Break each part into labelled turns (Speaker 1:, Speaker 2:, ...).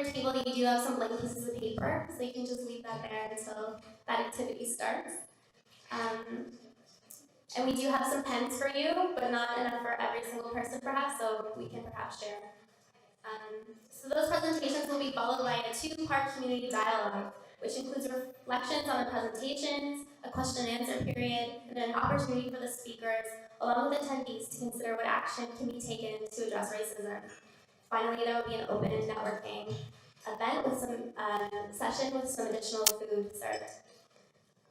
Speaker 1: your table, you do have some blank pieces of paper, so you can just leave that there until that activity starts. And we do have some pens for you, but not enough for every single person perhaps, so we can perhaps share. So those presentations will be followed by a 2-part community dialogue, which includes reflections on the presentations, a question and answer period, and an opportunity for the speakers, along with attendees, to consider what action can be taken to address racism. Finally, there will be an open networking event with some session with some additional food served.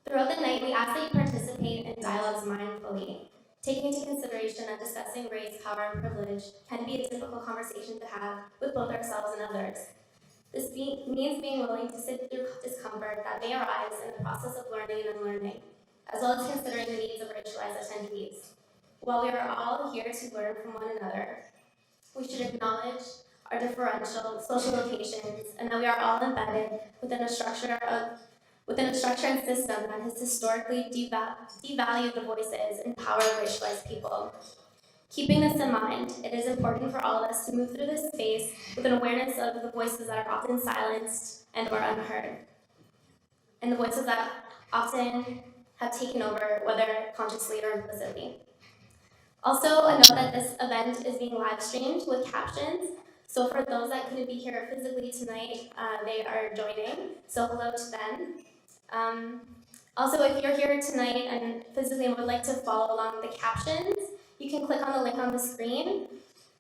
Speaker 1: Throughout the night, we ask that you participate in dialogues mindfully, taking into consideration that discussing race, power, and privilege can be a difficult conversation to have with both ourselves and others. This means being willing to sit through discomfort that may arise in the process of learning and unlearning, as well as considering the needs of racialized attendees. While we are all here to learn from one another, we should acknowledge our differential social locations and that we are all embedded within a structure and system that has historically devalued the voices and power of racialized people. Keeping this in mind, it is important for all of us to move through this space with an awareness of the voices that are often silenced and or unheard, and the voices that often have taken over, whether consciously or implicitly. Also, a note that this event is being live streamed with captions. So for those that couldn't be here physically tonight, they are joining. So hello to them. Also, if you're here tonight and physically would like to follow along with the captions, you can click on the link on the screen.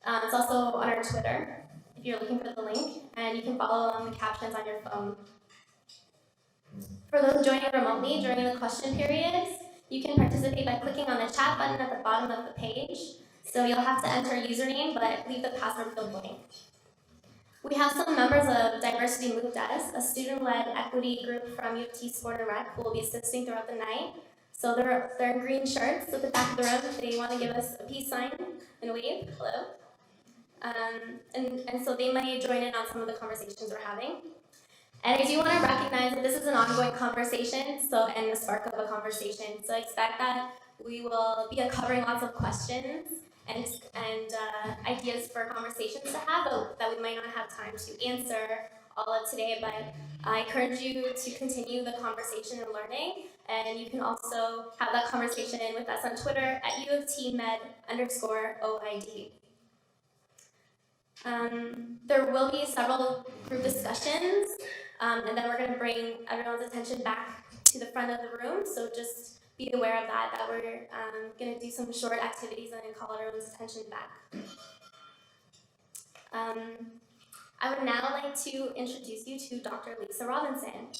Speaker 1: It's also on our Twitter, if you're looking for the link, and you can follow along the captions on your phone. For those joining remotely during the question periods, you can participate by clicking on the chat button at the bottom of the page. So you'll have to enter a username, but leave the password field blank. We have some members of Diversity Moved Us, a student-led equity group from U of T Sport and Rec, who will be assisting throughout the night. So they're in green shirts at the back of the room. They want to give us a peace sign and a wave. Hello. And so they might join in on some of the conversations we're having. And I do want to recognize that this is an ongoing conversation, and the spark of a conversation. So expect that we will be uncovering lots of questions and ideas for conversations to have that we might not have time to answer all of today. But I encourage you to continue the conversation and learning. And you can also have that conversation with us on Twitter at UofTmed_OID. There will be several group discussions, and then we're going to bring everyone's attention back to the front of the room, so just be aware of that we're going to do some short activities and call everyone's attention back. I would now like to introduce you to Dr. Lisa Robinson.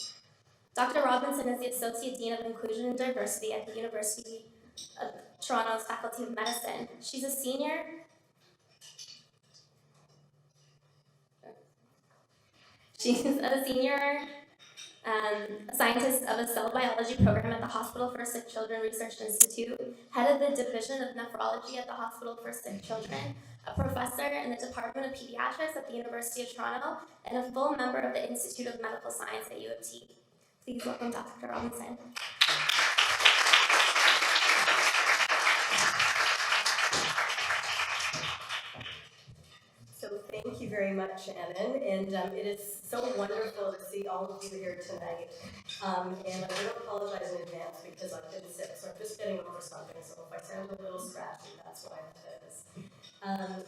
Speaker 1: Dr. Robinson is the Associate Dean of Inclusion and Diversity at the University of Toronto's Faculty of Medicine. She's a senior scientist of a cell biology program at the Hospital for Sick Children Research Institute, head of the Division of Nephrology at the Hospital for Sick Children, a professor in the Department of Pediatrics at the University of Toronto, and a full member of the Institute of Medical Science at U of T. Please welcome Dr. Robinson.
Speaker 2: So thank you very much, Annan, and it is so wonderful to see all of you here tonight. And I will apologize in advance because I've been sick, so I'm just getting over something, so if I sound a little scratchy, that's why it is.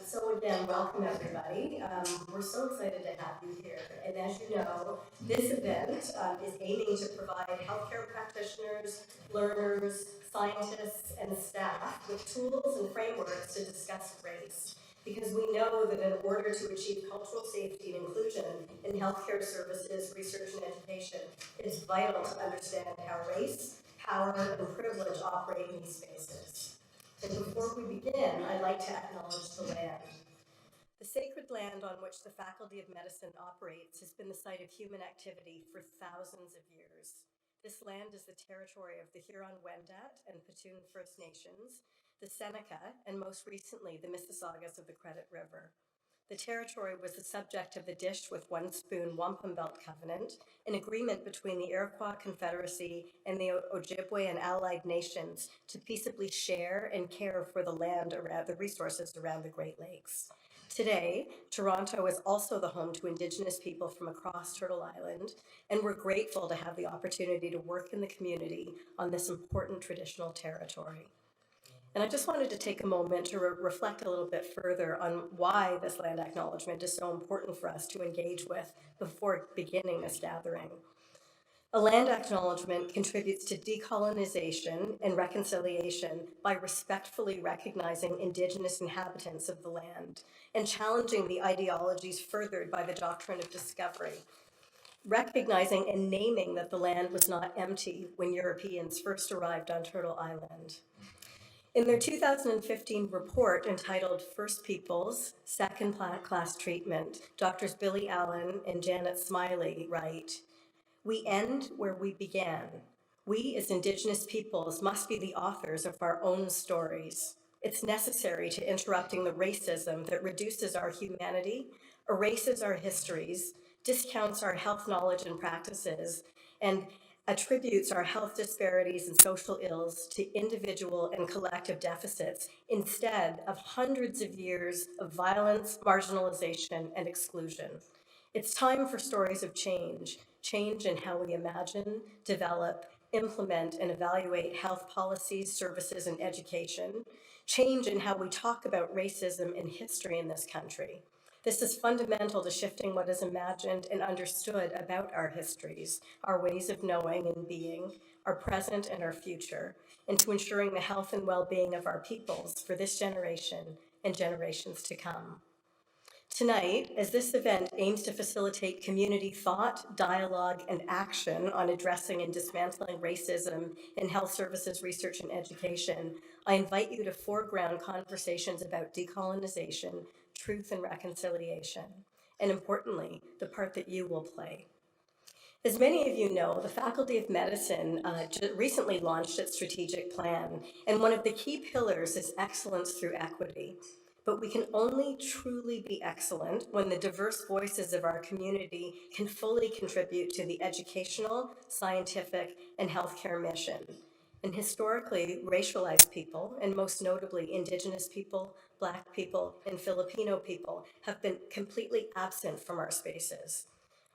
Speaker 2: So again, welcome everybody. We're so excited to have you here, and as you know, this event is aiming to provide healthcare practitioners, learners, scientists, and staff with tools and frameworks to discuss race. Because we know that in order to achieve cultural safety and inclusion in healthcare services, research, and education, it's vital to understand how race, power, and privilege operate in these spaces. And before we begin, I'd like to acknowledge the land. The sacred land on which the Faculty of Medicine operates has been the site of human activity for thousands of years. This land is the territory of the Huron-Wendat and Petun First Nations, the Seneca, and most recently, the Mississaugas of the Credit River. The territory was the subject of the Dish with One Spoon Wampum Belt Covenant, an agreement between the Iroquois Confederacy and the Ojibwe and allied nations to peaceably share and care for the land around the resources around the Great Lakes. Today, Toronto is also the home to Indigenous people from across Turtle Island, and we're grateful to have the opportunity to work in the community on this important traditional territory. And I just wanted to take a moment to reflect a little bit further on why this land acknowledgement is so important for us to engage with before beginning this gathering. A land acknowledgement contributes to decolonization and reconciliation by respectfully recognizing Indigenous inhabitants of the land and challenging the ideologies furthered by the doctrine of discovery, recognizing and naming that the land was not empty when Europeans first arrived on Turtle Island. In their 2015 report entitled First Peoples, Second Class Treatment, Doctors Billy Allen and Janet Smiley write, "We end where we began. We as Indigenous peoples must be the authors of our own stories. It's necessary to interrupting the racism that reduces our humanity, erases our histories, discounts our health knowledge and practices, and attributes our health disparities and social ills to individual and collective deficits instead of hundreds of years of violence, marginalization, and exclusion. It's time for stories of change, change in how we imagine, develop, implement, and evaluate health policies, services, and education, change in how we talk about racism and history in this country. This is fundamental to shifting what is imagined and understood about our histories, our ways of knowing and being, our present and our future, and to ensuring the health and well-being of our peoples for this generation and generations to come. Tonight, as this event aims to facilitate community thought, dialogue, and action on addressing and dismantling racism in health services, research, and education, I invite you to foreground conversations about decolonization, truth, and reconciliation, and importantly, the part that you will play. As many of you know, the Faculty of Medicine recently launched its strategic plan, and one of the key pillars is excellence through equity. But we can only truly be excellent when the diverse voices of our community can fully contribute to the educational, scientific, and healthcare mission. And historically, racialized people, and most notably Indigenous people, Black people, and Filipino people, have been completely absent from our spaces.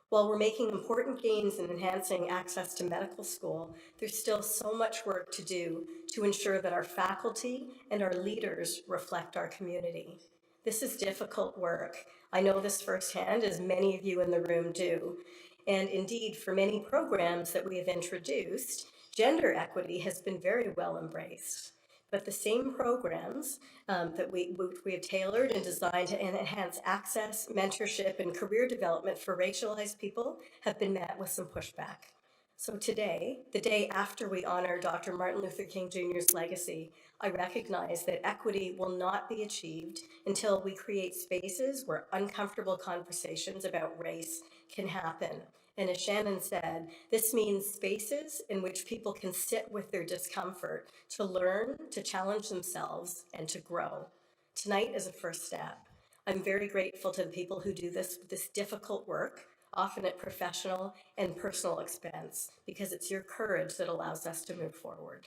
Speaker 2: While we're making important gains in enhancing access to medical school, there's still so much work to do to ensure that our faculty and our leaders reflect our community. This is difficult work. I know this firsthand, as many of you in the room do. And indeed, for many programs that we have introduced, gender equity has been very well embraced. But the same programs that we have tailored and designed to enhance access, mentorship, and career development for racialized people have been met with some pushback. So today, the day after we honor Dr. Martin Luther King Jr.'s legacy, I recognize that equity will not be achieved until we create spaces where uncomfortable conversations about race can happen. And as Shannon said, this means spaces in which people can sit with their discomfort to learn, to challenge themselves, and to grow. Tonight is a first step. I'm very grateful to the people who do this difficult work, often at professional and personal expense, because it's your courage that allows us to move forward.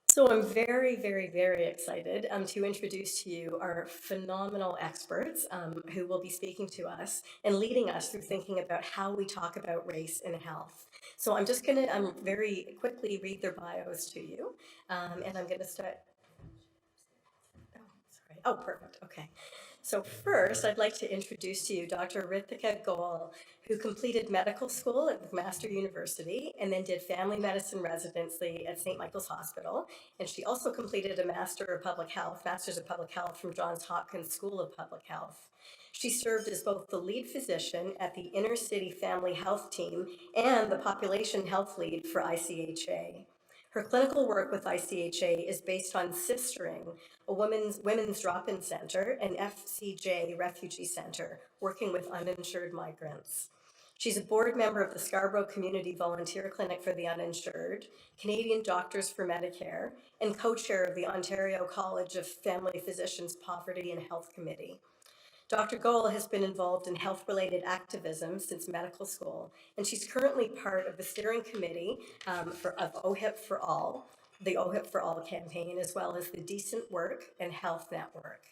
Speaker 2: So I'm very, very, very excited to introduce to you our phenomenal experts who will be speaking to us and leading us through thinking about how we talk about race and health. So I'm just going to very quickly read their bios to you, and I'm going to start. Oh, sorry. Oh, perfect. Okay. So first, I'd like to introduce to you Dr. Ritika Goel, who completed medical school at McMaster University and then did family medicine residency at St. Michael's Hospital. And she also completed a Master's of Public Health from Johns Hopkins School of Public Health. She served as both the lead physician at the Inner City Family Health Team and the Population Health Lead for ICHA. Her clinical work with ICHA is based on Sistering, a women's drop-in center, and FCJ Refugee Center, working with uninsured migrants. She's a board member of the Scarborough Community Volunteer Clinic for the Uninsured, Canadian Doctors for Medicare, and co-chair of the Ontario College of Family Physicians Poverty and Health Committee. Dr. Goel has been involved in health-related activism since medical school, and she's currently part of the steering committee of OHIP for All, the OHIP for All campaign, as well as the Decent Work and Health Network.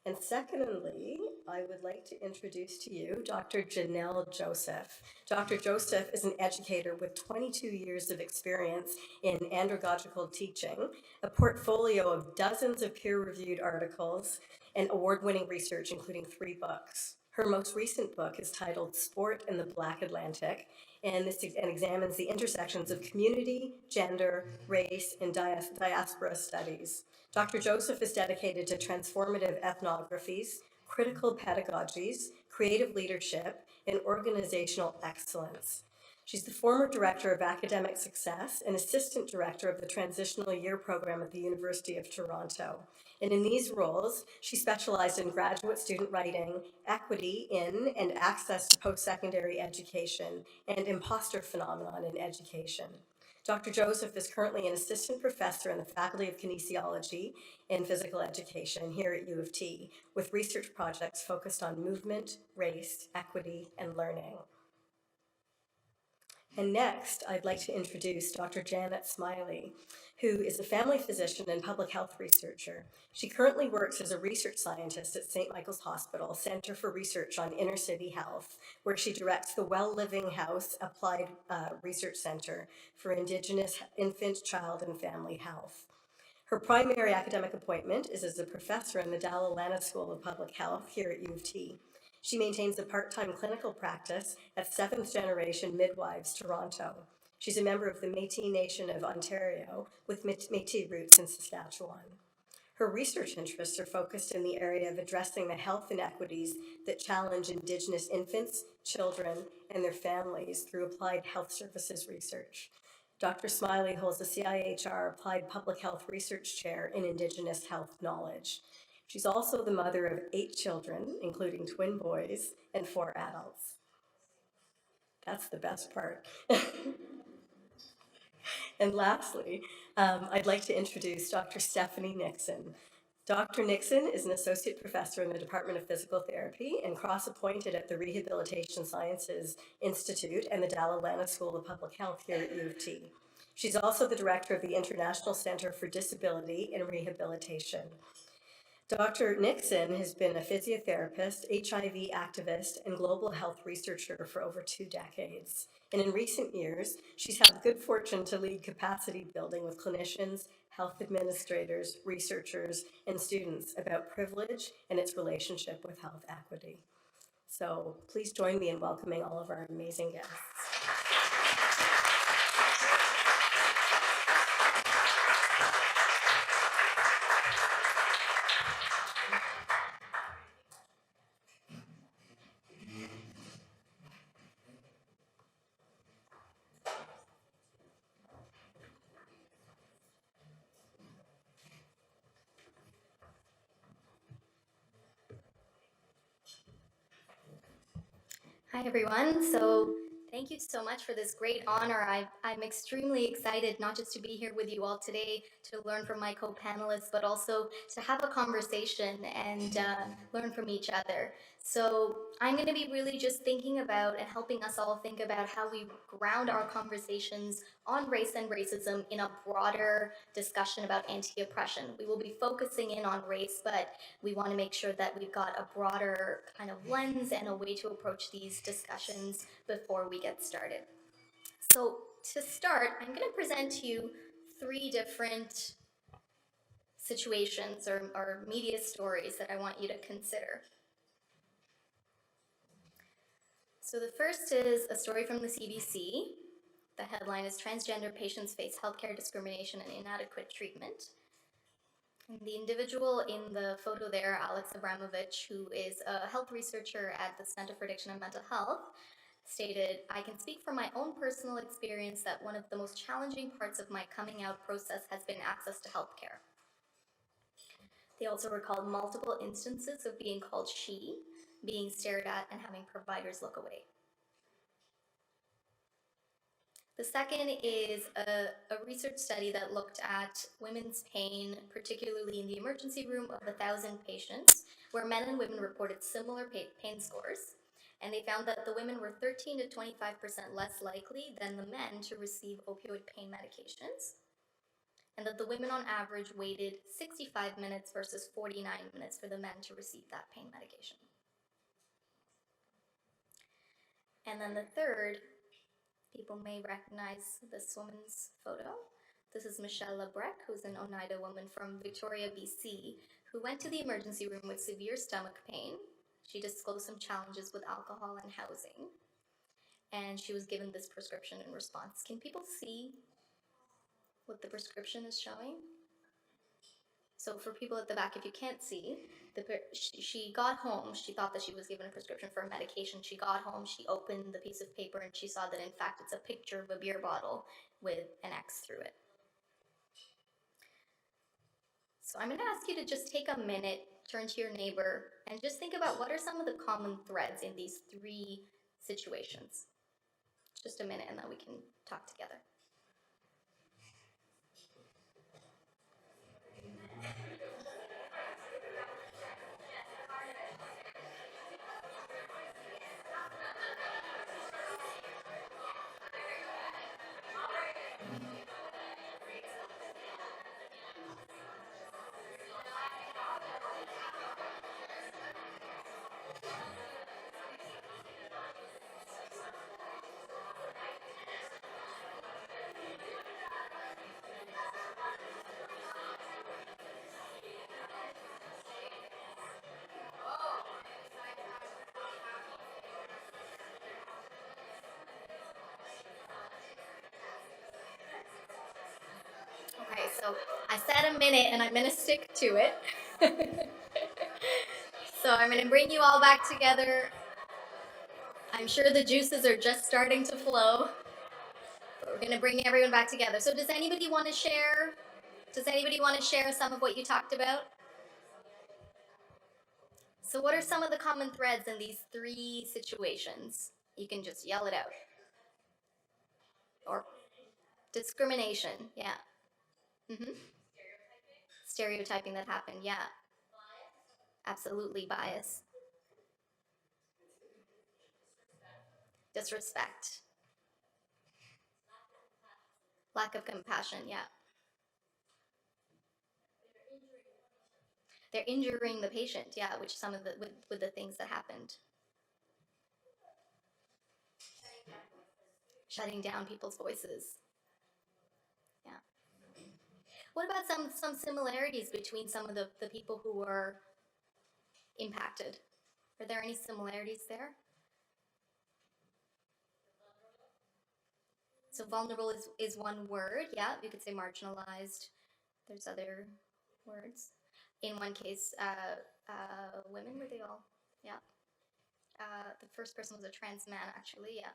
Speaker 2: And secondly, I would like to introduce to you Dr. Janelle Joseph. Dr. Joseph is an educator with 22 years of experience in andragogical teaching, a portfolio of dozens of peer-reviewed articles, and award-winning research, including 3 books. Her most recent book is titled Sport in the Black Atlantic, and this examines the intersections of community, gender, race, and diaspora studies. Dr. Joseph is dedicated to transformative ethnographies, critical pedagogies, creative leadership, and organizational excellence. She's the former director of academic success and assistant director of the transitional year program at the University of Toronto. And in these roles, she specialized in graduate student writing, equity in and access to post-secondary education, and imposter phenomenon in education. Dr. Joseph is currently an assistant professor in the Faculty of Kinesiology and Physical Education here at U of T, with research projects focused on movement, race, equity, and learning. And next, I'd like to introduce Dr. Janet Smiley, who is a family physician and public health researcher. She currently works as a research scientist at St. Michael's Hospital Center for Research on Inner City Health, where she directs the Well Living House Applied Research Center for Indigenous Infant, Child, and Family Health. Her primary academic appointment is as a professor in the Dalla Lana School of Public Health here at U of T. She maintains a part-time clinical practice at 7th Generation Midwives Toronto. She's a member of the Métis Nation of Ontario with Métis roots in Saskatchewan. Her research interests are focused in the area of addressing the health inequities that challenge Indigenous infants, children, and their families through applied health services research. Dr. Smiley holds the CIHR Applied Public Health Research Chair in Indigenous Health Knowledge. She's also the mother of 8 children, including twin boys, and 4 adults. That's the best part. And lastly, I'd like to introduce Dr. Stephanie Nixon. Dr. Nixon is an associate professor in the Department of Physical Therapy and cross-appointed at the Rehabilitation Sciences Institute and the Dalla Lana School of Public Health here at U of T. She's also the director of the International Center for Disability and Rehabilitation. Dr. Nixon has been a physiotherapist, HIV activist, and global health researcher for over 2 decades. And in recent years, she's had the good fortune to lead capacity building with clinicians, health administrators, researchers, and students about privilege and its relationship with health equity. So please join me in welcoming all of our amazing guests.
Speaker 1: Hi, everyone. So thank you so much for this great honor. I'm extremely excited not just to be here with you all today to learn from my co-panelists, but also to have a conversation and learn from each other. So I'm going to be really just thinking about and helping us all think about how we ground our conversations on race and racism in a broader discussion about anti-oppression. We will be focusing in on race, but we want to make sure that we've got a broader kind of lens and a way to approach these discussions before we get started. So to start, I'm going to present to you 3 different situations or media stories that I want you to consider. So the first is a story from the CBC. The headline is Transgender Patients Face Healthcare Discrimination and Inadequate Treatment. And the individual in the photo there, Alex Abramovich, who is a health researcher at the Center for Addiction and Mental Health, stated, "I can speak from my own personal experience that one of the most challenging parts of my coming out process has been access to healthcare." They also recalled multiple instances of being called she, being stared at, and having providers look away. The second is a research study that looked at women's pain, particularly in the emergency room of 1,000 patients, where men and women reported similar pain scores. And they found that the women were 13 to 25% less likely than the men to receive opioid pain medications.
Speaker 3: and that the women on average waited 65 minutes versus 49 minutes for the men to receive that pain medication. And then the third, people may recognize this woman's photo. This is Michelle Labrecque, who's an Oneida woman from Victoria, BC, who went to the emergency room with severe stomach pain. She disclosed some challenges with alcohol and housing, and she was given this prescription in response. Can people see what the prescription is showing? So for people at the back, if you can't see, she got home, she thought that she was given a prescription for a medication. She got home, she opened the piece of paper, and she saw that in fact it's a picture of a beer bottle with an X through it. So I'm going to ask you to just take a minute, turn to your neighbor, and just think about what are some of the common threads in these three situations. Just a minute, and then we can talk together. Okay, so I said a minute, and I'm going to stick to it. So I'm going to bring you all back together. I'm sure the juices are just starting to flow. But we're going to bring everyone back together. So does anybody want to share? Does anybody want to share some of what you talked about? So what are some of the common threads in these three situations? You can just yell it out. Or discrimination, yeah. Mm-hmm. Stereotyping that happened, yeah. Absolutely, bias. Disrespect. Lack of compassion, yeah. They're injuring the patient, yeah, which some of the with the things that happened. Shutting down people's voices. Yeah. What about some similarities between some of the people who were impacted? Are there any similarities there? So vulnerable is one word, yeah. You could say marginalized. There's other words. In one case, women, were they all? Yeah. The first person was a trans man, actually, yeah.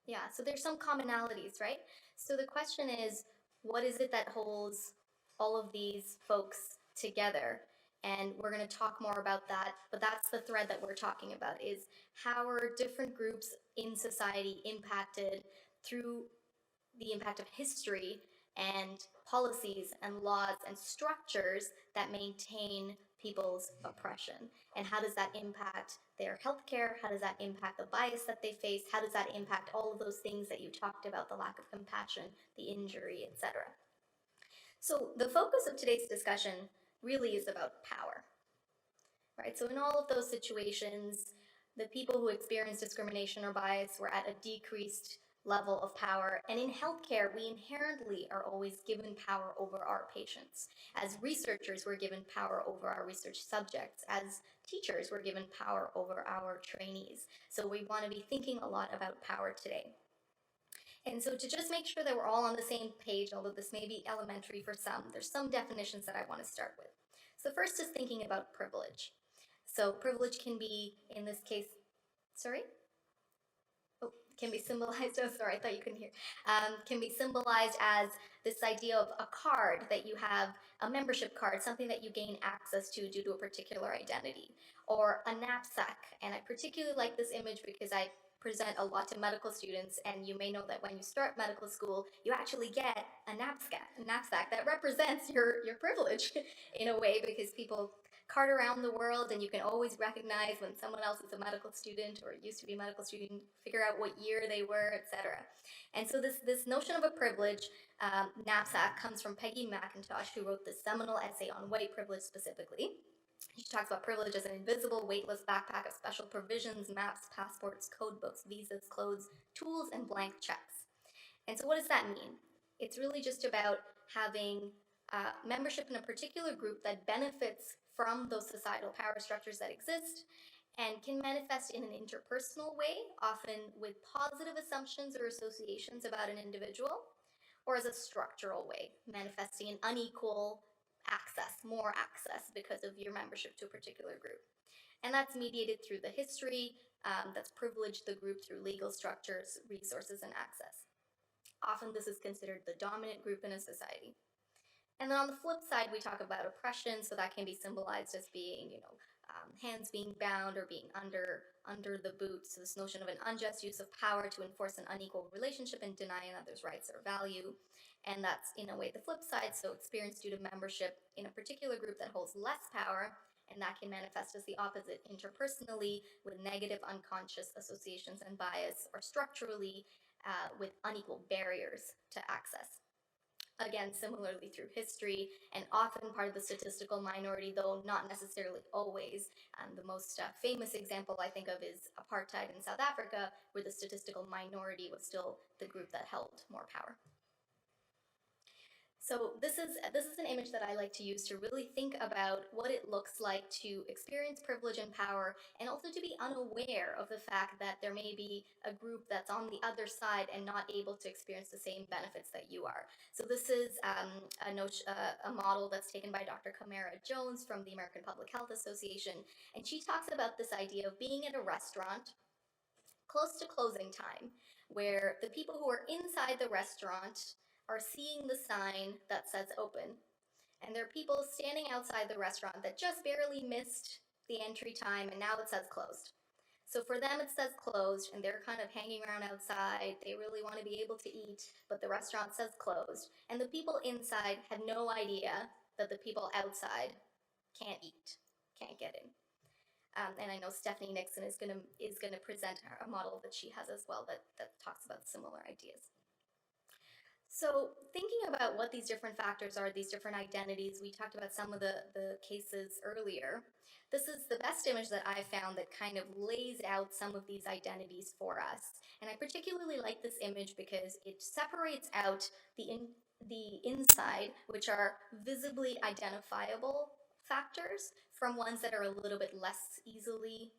Speaker 3: Yeah, so there's some commonalities, right? So the question is, what is it that holds all of these folks together? And we're going to talk more about that, but that's the thread that we're talking about, is how are different groups in society impacted through the impact of history and policies and laws and structures that maintain people's oppression. And how does that impact their healthcare? How does that impact the bias that they face? How does that impact all of those things that you talked about, the lack of compassion, the injury, etc.? So the focus of today's discussion really is about power, right? So in all of those situations, the people who experience discrimination or bias were at a decreased level of power. And in healthcare, we inherently are always given power over our patients. As researchers, we're given power over our research subjects. As teachers, we're given power over our trainees. So we want to be thinking a lot about power today. And so to just make sure that we're all on the same page, although this may be elementary for some, there's some definitions that I want to start with. So first is thinking about privilege. So privilege can be, in this case, sorry? Oh, can be symbolized, oh sorry, I thought you couldn't hear. Can be symbolized as this idea of a card that you have, a membership card, something that you gain access to due to a particular identity. Or a knapsack, and I particularly like this image because I present a lot to medical students, and you may know that when you start medical school, you actually get a knapsack that represents your privilege in a way, because part around the world, and you can always recognize when someone else is a medical student or used to be a medical student, figure out what year they were, etc. And so this notion of a privilege knapsack comes from Peggy McIntosh, who wrote this seminal essay on white privilege specifically. She talks about privilege as an invisible, weightless backpack of special provisions, maps, passports, code books, visas, clothes, tools, and blank checks. And so what does that mean? It's really just about having membership in a particular group that benefits from those societal power structures that exist and can manifest in an interpersonal way, often with positive assumptions or associations about an individual, or as a structural way, manifesting in unequal access, more access because of your membership to a particular group. And that's mediated through the history that's privileged the group through legal structures, resources, and access. Often this is considered the dominant group in a society. And then on the flip side, we talk about oppression, so that can be symbolized as being, hands being bound or being under the boot. So this notion of an unjust use of power to enforce an unequal relationship and deny another's rights or value. And that's, in a way, the flip side, so experience due to membership in a particular group that holds less power, and that can manifest as the opposite interpersonally with negative unconscious associations and bias, or structurally with unequal barriers to access. Again, similarly through history, and often part of the statistical minority, though not necessarily always. The most famous example I think of is apartheid in South Africa, where the statistical minority was still the group that held more power. So this is an image that I like to use to really think about what it looks like to experience privilege and power, and also to be unaware of the fact that there may be a group that's on the other side and not able to experience the same benefits that you are. So this is a model that's taken by Dr. Camara Jones from the American Public Health Association, and she talks about this idea of being at a restaurant close to closing time, where the people who are inside the restaurant are seeing the sign that says open. And there are people standing outside the restaurant that just barely missed the entry time, and now it says closed. So for them, it says closed, and they're kind of hanging around outside. They really want to be able to eat, but the restaurant says closed. And the people inside had no idea that the people outside can't eat, can't get in. And I know Stephanie Nixon is gonna present a model that she has as well that talks about similar ideas. So thinking about what these different factors are, these different identities, we talked about some of the cases earlier. This is the best image that I found that kind of lays out some of these identities for us. And I particularly like this image because it separates out the inside, which are visibly identifiable factors, from ones that are a little bit less easily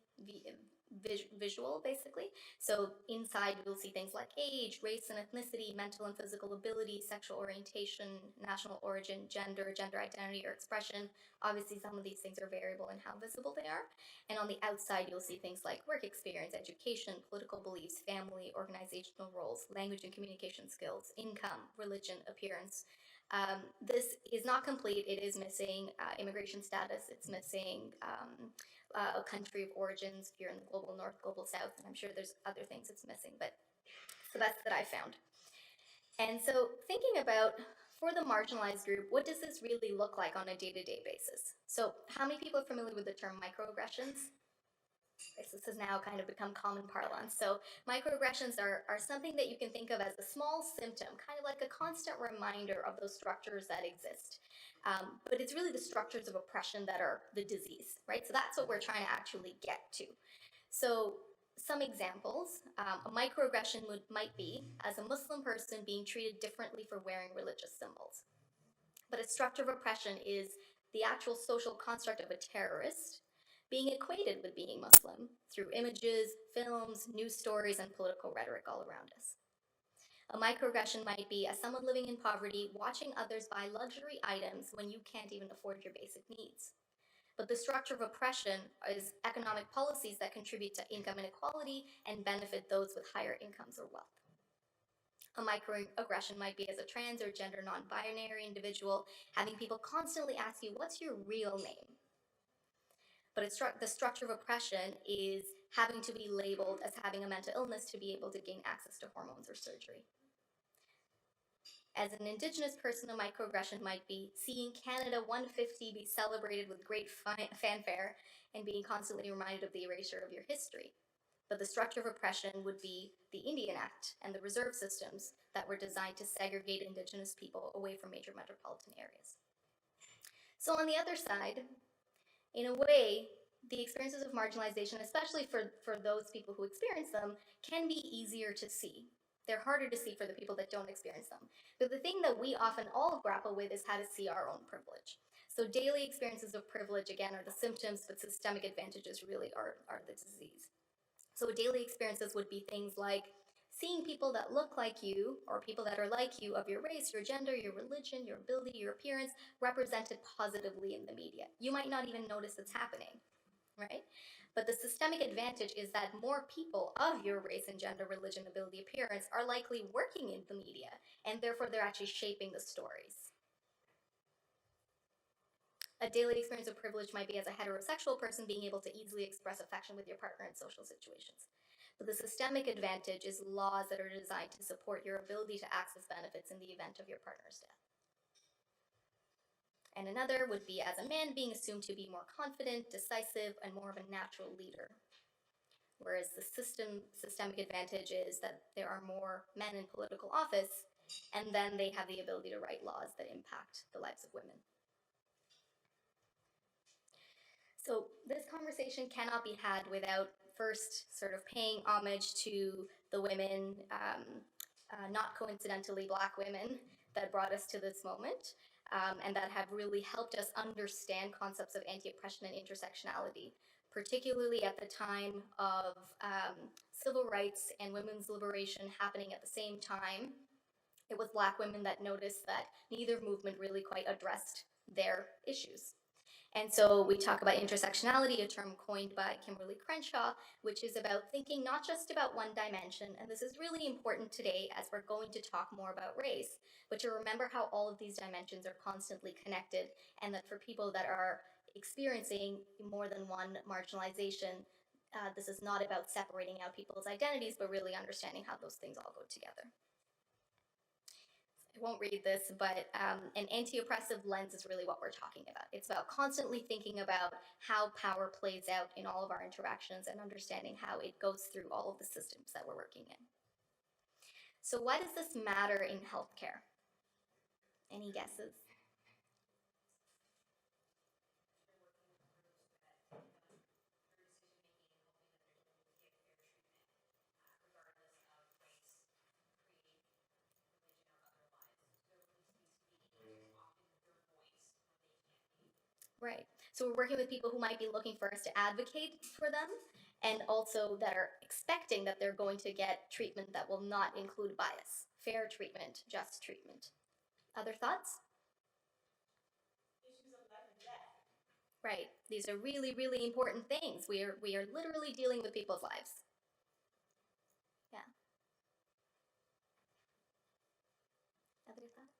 Speaker 3: visual, basically. So inside you'll see things like age, race and ethnicity, mental and physical ability, sexual orientation, national origin, gender identity or expression. Obviously some of these things are variable in how visible they are. And on the outside you'll see things like work experience, education, political beliefs, family, organizational roles, language and communication skills, income, religion, appearance. This is not complete. It is missing immigration status. It's missing a country of origins if you're in the global north, global south, and I'm sure there's other things it's missing, but it's the best that I found. And so thinking about, for the marginalized group, what does this really look like on a day-to-day basis? So how many people are familiar with the term microaggressions? This has now kind of become common parlance. So microaggressions are something that you can think of as a small symptom, kind of like a constant reminder of those structures that exist. But it's really the structures of oppression that are the disease, right? So that's what we're trying to actually get to. So some examples, a microaggression might be as a Muslim person being treated differently for wearing religious symbols. But a structure of oppression is the actual social construct of a terrorist being equated with being Muslim through images, films, news stories, and political rhetoric all around us. A microaggression might be as someone living in poverty watching others buy luxury items when you can't even afford your basic needs. But the structure of oppression is economic policies that contribute to income inequality and benefit those with higher incomes or wealth. A microaggression might be as a trans or gender non-binary individual having people constantly ask you, what's your real name? But the structure of oppression is having to be labeled as having a mental illness to be able to gain access to hormones or surgery. As an Indigenous person, a microaggression might be seeing Canada 150 be celebrated with great fanfare and being constantly reminded of the erasure of your history. But the structure of oppression would be the Indian Act and the reserve systems that were designed to segregate Indigenous people away from major metropolitan areas. So on the other side, in a way, the experiences of marginalization, especially for those people who experience them, can be easier to see. They're harder to see for the people that don't experience them. But the thing that we often all grapple with is how to see our own privilege. So daily experiences of privilege, again, are the symptoms, but systemic advantages really are the disease. So daily experiences would be things like seeing people that look like you or people that are like you of your race, your gender, your religion, your ability, your appearance represented positively in the media. You might not even notice it's happening, right? But the systemic advantage is that more people of your race and gender, religion, ability, appearance are likely working in the media, and therefore they're actually shaping the stories. A daily experience of privilege might be as a heterosexual person being able to easily express affection with your partner in social situations. But the systemic advantage is laws that are designed to support your ability to access benefits in the event of your partner's death. And another would be as a man being assumed to be more confident, decisive, and more of a natural leader. Whereas the systemic advantage is that there are more men in political office, and then they have the ability to write laws that impact the lives of women. So this conversation cannot be had without first sort of paying homage to the women, not coincidentally Black women, that brought us to this moment, and that have really helped us understand concepts of anti-oppression and intersectionality, particularly at the time of civil rights and women's liberation happening at the same time. It was Black women that noticed that neither movement really quite addressed their issues. And so we talk about intersectionality, a term coined by Kimberly Crenshaw, which is about thinking not just about one dimension, and this is really important today as we're going to talk more about race, but to remember how all of these dimensions are constantly connected, and that for people that are experiencing more than one marginalization, this is not about separating out people's identities, but really understanding how those things all go together. I won't read this, but an anti-oppressive lens is really what we're talking about. It's about constantly thinking about how power plays out in all of our interactions and understanding how it goes through all of the systems that we're working in. So why does this matter in healthcare? Any guesses? Right. So we're working with people who might be looking for us to advocate for them, and also that are expecting that they're going to get treatment that will not include bias. Fair treatment, just treatment. Other thoughts?
Speaker 2: Issues of life and death.
Speaker 3: Right. These are really, really important things. We are literally dealing with people's lives. Yeah. Other thoughts?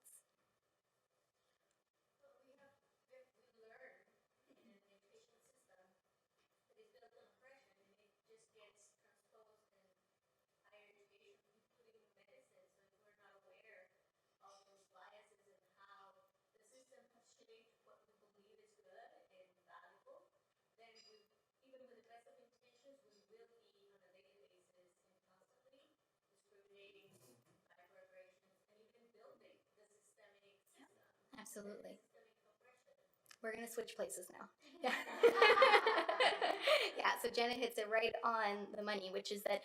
Speaker 3: Absolutely. We're going to switch places now. Yeah. Yeah, so Janet hits it right on the money, which is that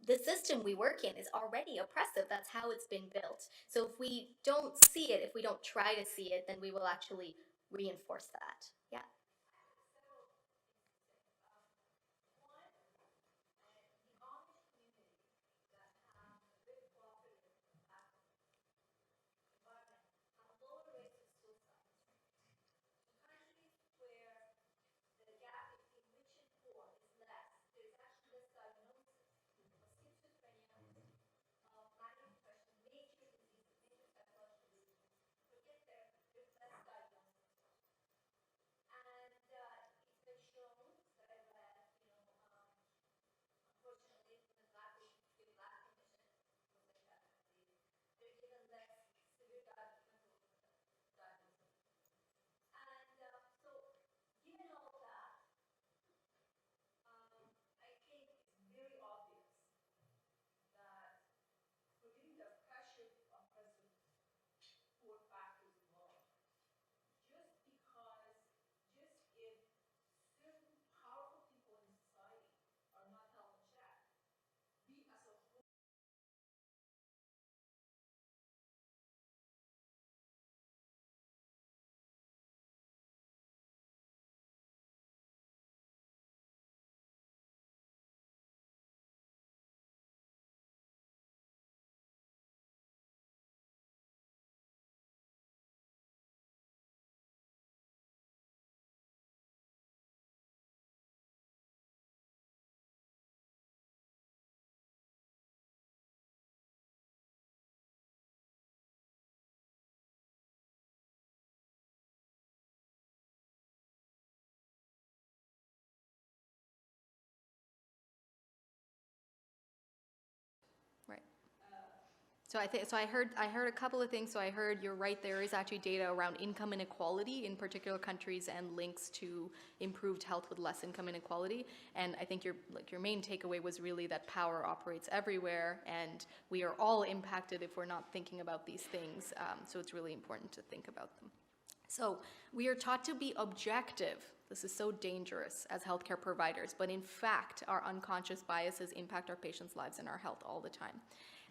Speaker 3: the system we work in is already oppressive. That's how it's been built. So if we don't see it, if we don't try to see it, then we will actually reinforce that. Yeah.
Speaker 4: So I heard a couple of things. So I heard you're right, there is actually data around income inequality in particular countries and links to improved health with less income inequality. And I think your main takeaway was really that power operates everywhere and we are all impacted if we're not thinking about these things. So it's really important to think about them. So we are taught to be objective. This is so dangerous as healthcare providers, but in fact, our unconscious biases impact our patients' lives and our health all the time.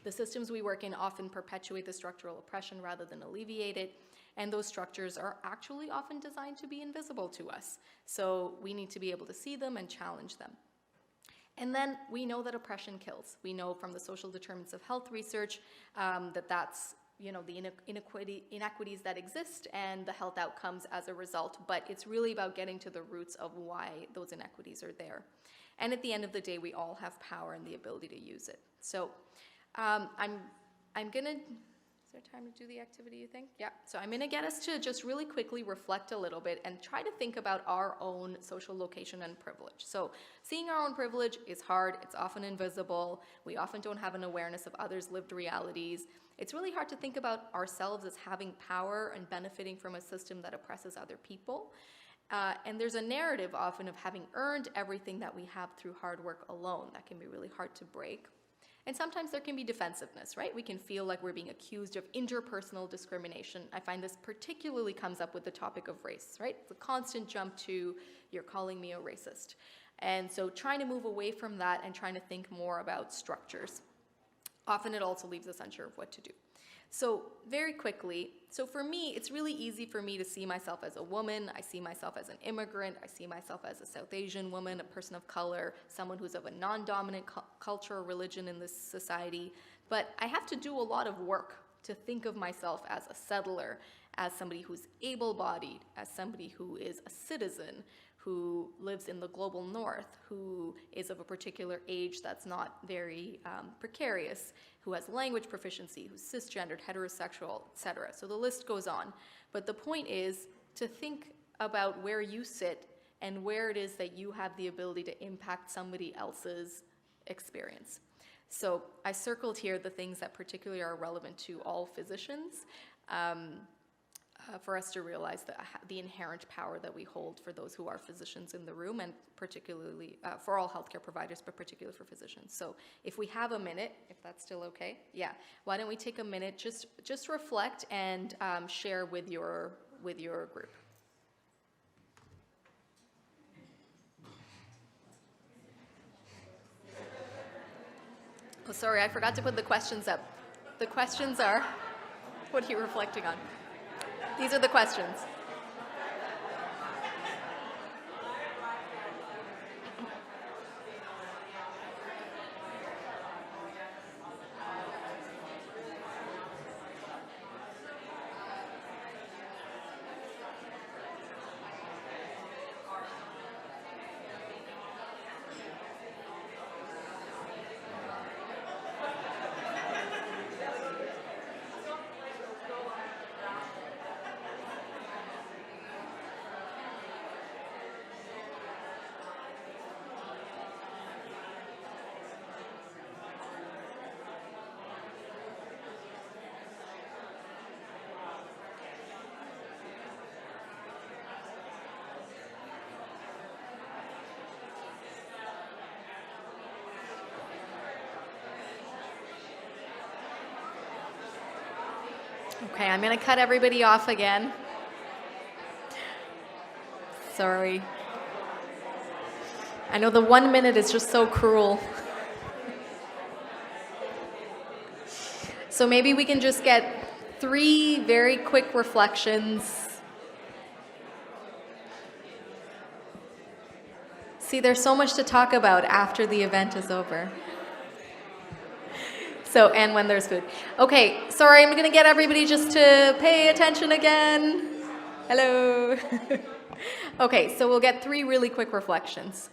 Speaker 4: The systems we work in often perpetuate the structural oppression rather than alleviate it, and those structures are actually often designed to be invisible to us. So we need to be able to see them and challenge them. And then we know that oppression kills. We know from the social determinants of health research that's the inequities that exist and the health outcomes as a result, but it's really about getting to the roots of why those inequities are there. And at the end of the day, we all have power and the ability to use it. So I'm gonna, is there time to do the activity, you think? Yeah, so I'm gonna get us to just really quickly reflect a little bit and try to think about our own social location and privilege. So seeing our own privilege is hard, it's often invisible, we often don't have an awareness of others' lived realities. It's really hard to think about ourselves as having power and benefiting from a system that oppresses other people. And there's a narrative often of having earned everything that we have through hard work alone. That can be really hard to break. And sometimes there can be defensiveness, right? We can feel like we're being accused of interpersonal discrimination. I find this particularly comes up with the topic of race, right? It's a constant jump to, you're calling me a racist. And so trying to move away from that and trying to think more about structures. Often it also leaves us unsure of what to do. So very quickly, so for me, it's really easy for me to see myself as a woman. I see myself as an immigrant. I see myself as a South Asian woman, a person of color, someone who's of a non-dominant culture or religion in this society. But I have to do a lot of work to think of myself as a settler, as somebody who's able-bodied, as somebody who is a citizen, who lives in the global north, who is of a particular age that's not very precarious, who has language proficiency, who's cisgendered, heterosexual, etc. So the list goes on. But the point is to think about where you sit and where it is that you have the ability to impact somebody else's experience. So I circled here the things that particularly are relevant to all physicians. For us to realize the inherent power that we hold for those who are physicians in the room, and particularly for all healthcare providers, but particularly for physicians. So if we have a minute, if that's still okay, yeah, why don't we take a minute, just reflect and share with your group. Oh, sorry, I forgot to put the questions up. The questions are, what are you reflecting on? These are the questions. Okay, I'm going to cut everybody off again. Sorry. I know the 1 minute is just so cruel. So maybe we can just get 3 very quick reflections. See, there's so much to talk about after the event is over. So, and when there's food. Okay, sorry, I'm gonna get everybody just to pay attention again. Hello. Okay, so we'll get 3 really quick reflections.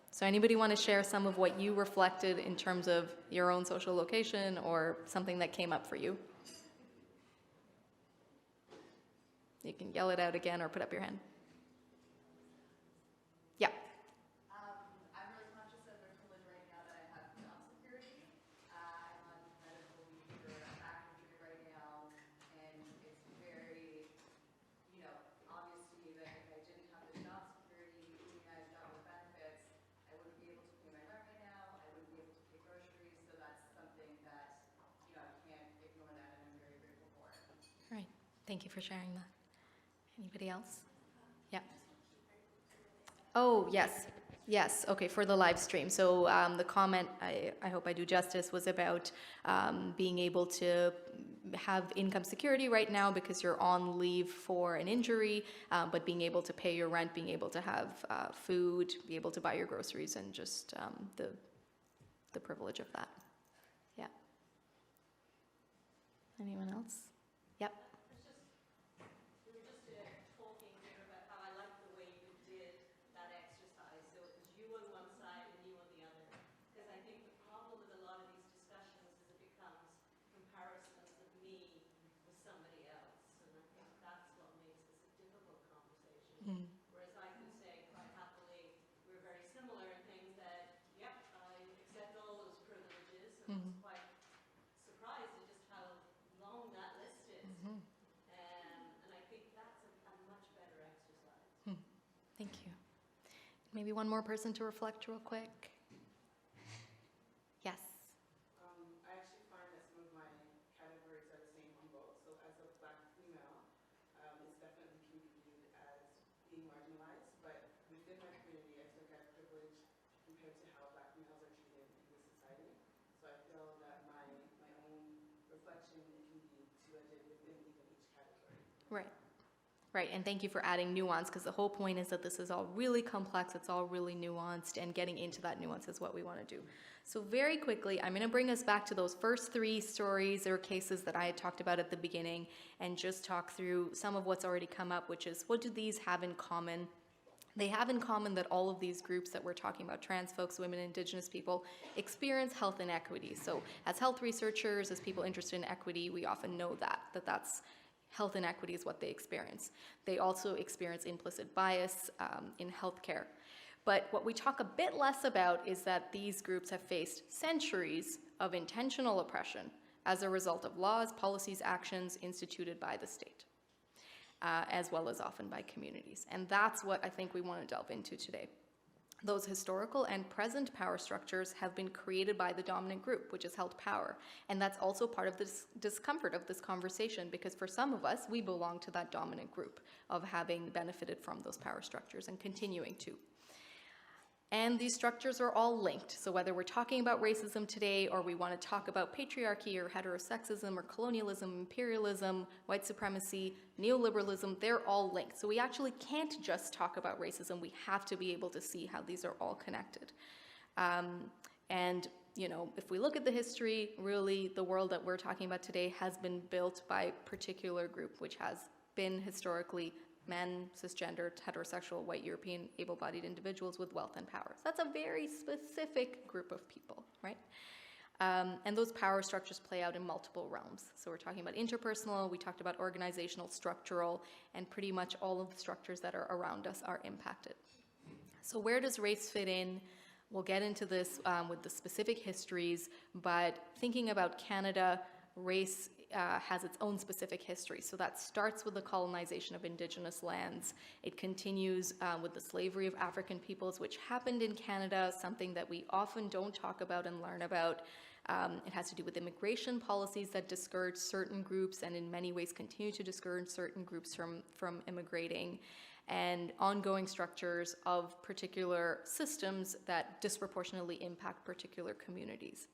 Speaker 4: So anybody want to share some of what you reflected in terms of your own social location or something that came up for you? You can yell it out again or put up your hand. Yeah.
Speaker 5: I'm really conscious of the privilege right now that I have job security.
Speaker 4: Thank you for sharing that. Anybody else? Yeah. Oh, yes. Yes, okay, for the live stream. So the comment, I hope I do justice, was about being able to have income security right now because you're on leave for an injury, but being able to pay your rent, being able to have food, be able to buy your groceries, and just the privilege of that. Yeah. Anyone else? Yep. Thank you. Maybe one more person to reflect real quick. Yes.
Speaker 5: I actually find that some of my categories are the same on both. So as a Black female, it's definitely can be viewed as being marginalized, but within my community, I feel like I have privilege compared to how Black females are treated in this society. So I feel that my own reflection, it can be two-edged within even each category.
Speaker 4: Right. Right, and thank you for adding nuance, because the whole point is that this is all really complex, it's all really nuanced, and getting into that nuance is what we want to do. So very quickly, I'm going to bring us back to those first 3 stories or cases that I had talked about at the beginning, and just talk through some of what's already come up, which is, what do these have in common? They have in common that all of these groups that we're talking about, trans folks, women, Indigenous people, experience health inequities. So as health researchers, as people interested in equity, we often know that's health inequity is what they experience. They also experience implicit bias in healthcare. But what we talk a bit less about is that these groups have faced centuries of intentional oppression as a result of laws, policies, actions instituted by the state, as well as often by communities. And that's what I think we want to delve into today. Those historical and present power structures have been created by the dominant group, which has held power. And that's also part of the discomfort of this conversation, because for some of us, we belong to that dominant group of having benefited from those power structures and continuing to. And these structures are all linked. So whether we're talking about racism today, or we want to talk about patriarchy or heterosexism or colonialism, imperialism, white supremacy, neoliberalism, they're all linked. So we actually can't just talk about racism. We have to be able to see how these are all connected. And if we look at the history, really the world that we're talking about today has been built by a particular group, which has been historically men, cisgender, heterosexual, white European, able-bodied individuals with wealth and power. So that's a very specific group of people, right? And those power structures play out in multiple realms. So we're talking about interpersonal, we talked about organizational, structural, and pretty much all of the structures that are around us are impacted. So where does race fit in? We'll get into this with the specific histories, but thinking about Canada, race has its own specific history. So that starts with the colonization of Indigenous lands. It continues with the slavery of African peoples, which happened in Canada, something that we often don't talk about and learn about. It has to do with immigration policies that discourage certain groups and in many ways continue to discourage certain groups from immigrating, and ongoing structures of particular systems that disproportionately impact particular communities.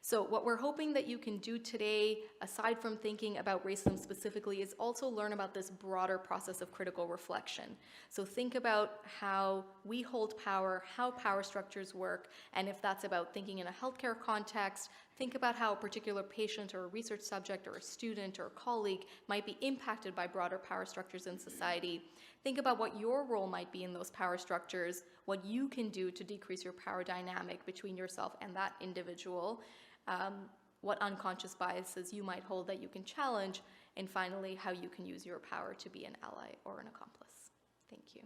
Speaker 4: So what we're hoping that you can do today, aside from thinking about racism specifically, is also learn about this broader process of critical reflection. So think about how we hold power, how power structures work, and if that's about thinking in a healthcare context, think about how a particular patient or a research subject or a student or a colleague might be impacted by broader power structures in society. Think about what your role might be in those power structures, what you can do to decrease your power dynamic between yourself and that individual, what unconscious biases you might hold that you can challenge, and finally, how you can use your power to be an ally or an accomplice. Thank you.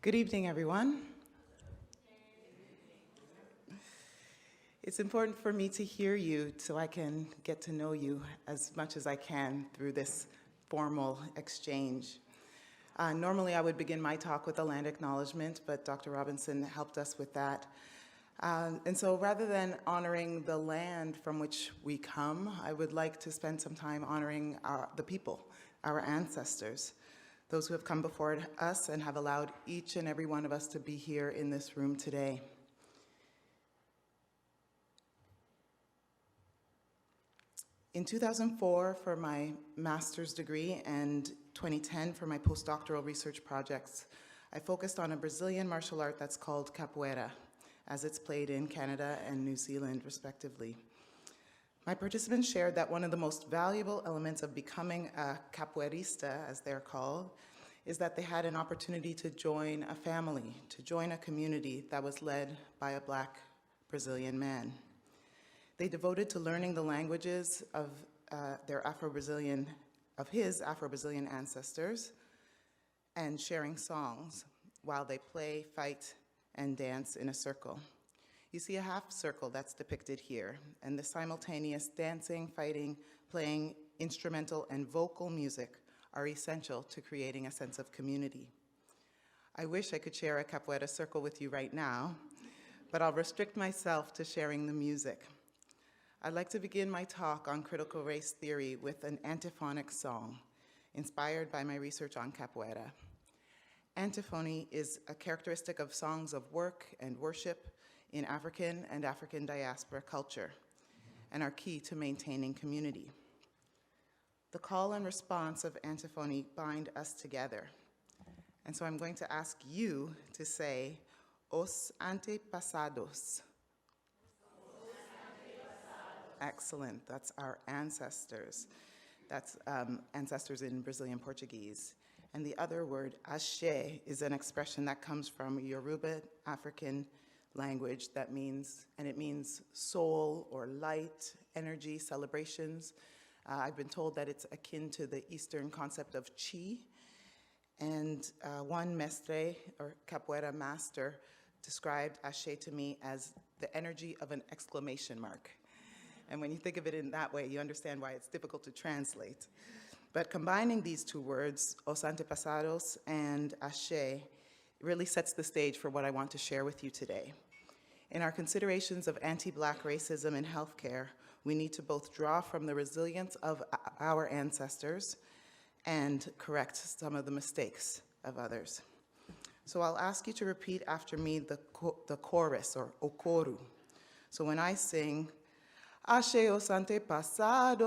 Speaker 5: Good evening, everyone. It's important for me to hear you so I can get to know you as much as I can through this formal exchange.
Speaker 6: Normally I would begin my talk with a land acknowledgement, but Dr. Robinson helped us with that. And so rather than honoring the land from which we come, I would like to spend some time honoring the people, our ancestors, those who have come before us and have allowed each and every one of us to be here in this room today. In 2004, for my master's degree, and 2010 for my postdoctoral research projects, I focused on a Brazilian martial art that's called capoeira, as it's played in Canada and New Zealand, respectively. My participants shared that one of the most valuable elements of becoming a capoeirista, as they're called, is that they had an opportunity to join a family, to join a community that was led by a Black Brazilian man. They devoted to learning the languages of his Afro-Brazilian ancestors and sharing songs while they play, fight, and dance in a circle. You see a half circle that's depicted here, and the simultaneous dancing, fighting, playing instrumental and vocal music are essential to creating a sense of community. I wish I could share a capoeira circle with you right now, but I'll restrict myself to sharing the music. I'd like to begin my talk on critical race theory with an antiphonic song inspired by my research on capoeira. Antiphony is a characteristic of songs of work and worship in African and African diaspora culture and are key to maintaining community. The call and response of antiphony bind us together. And so I'm going to ask you to say, os antepasados. Excellent, that's our ancestors. That's ancestors in Brazilian Portuguese. And the other word, ashe, is an expression that comes from Yoruba African language that means soul or light, energy, celebrations. I've been told that it's akin to the Eastern concept of chi. And one mestre, or capoeira master, described ashe to me as the energy of an exclamation mark. And when you think of it in that way, you understand why it's difficult to translate. But combining these two words, os antepasados and ashe, really sets the stage for what I want to share with you today. In our considerations of anti-Black racism in healthcare, we need to both draw from the resilience of our ancestors and correct some of the mistakes of others. So I'll ask you to repeat after me the chorus, or okoru. So when I sing, ashe os antepasados,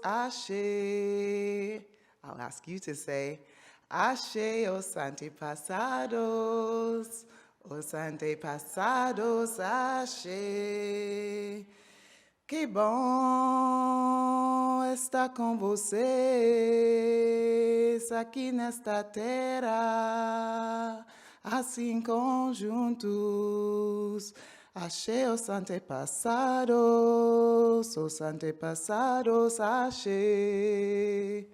Speaker 6: ashe. I'll ask you to say, ashe os antepasados, ashe. Que bom estar com vocês aqui nesta terra, assim conjuntos. Ashe os antepasados, ashe.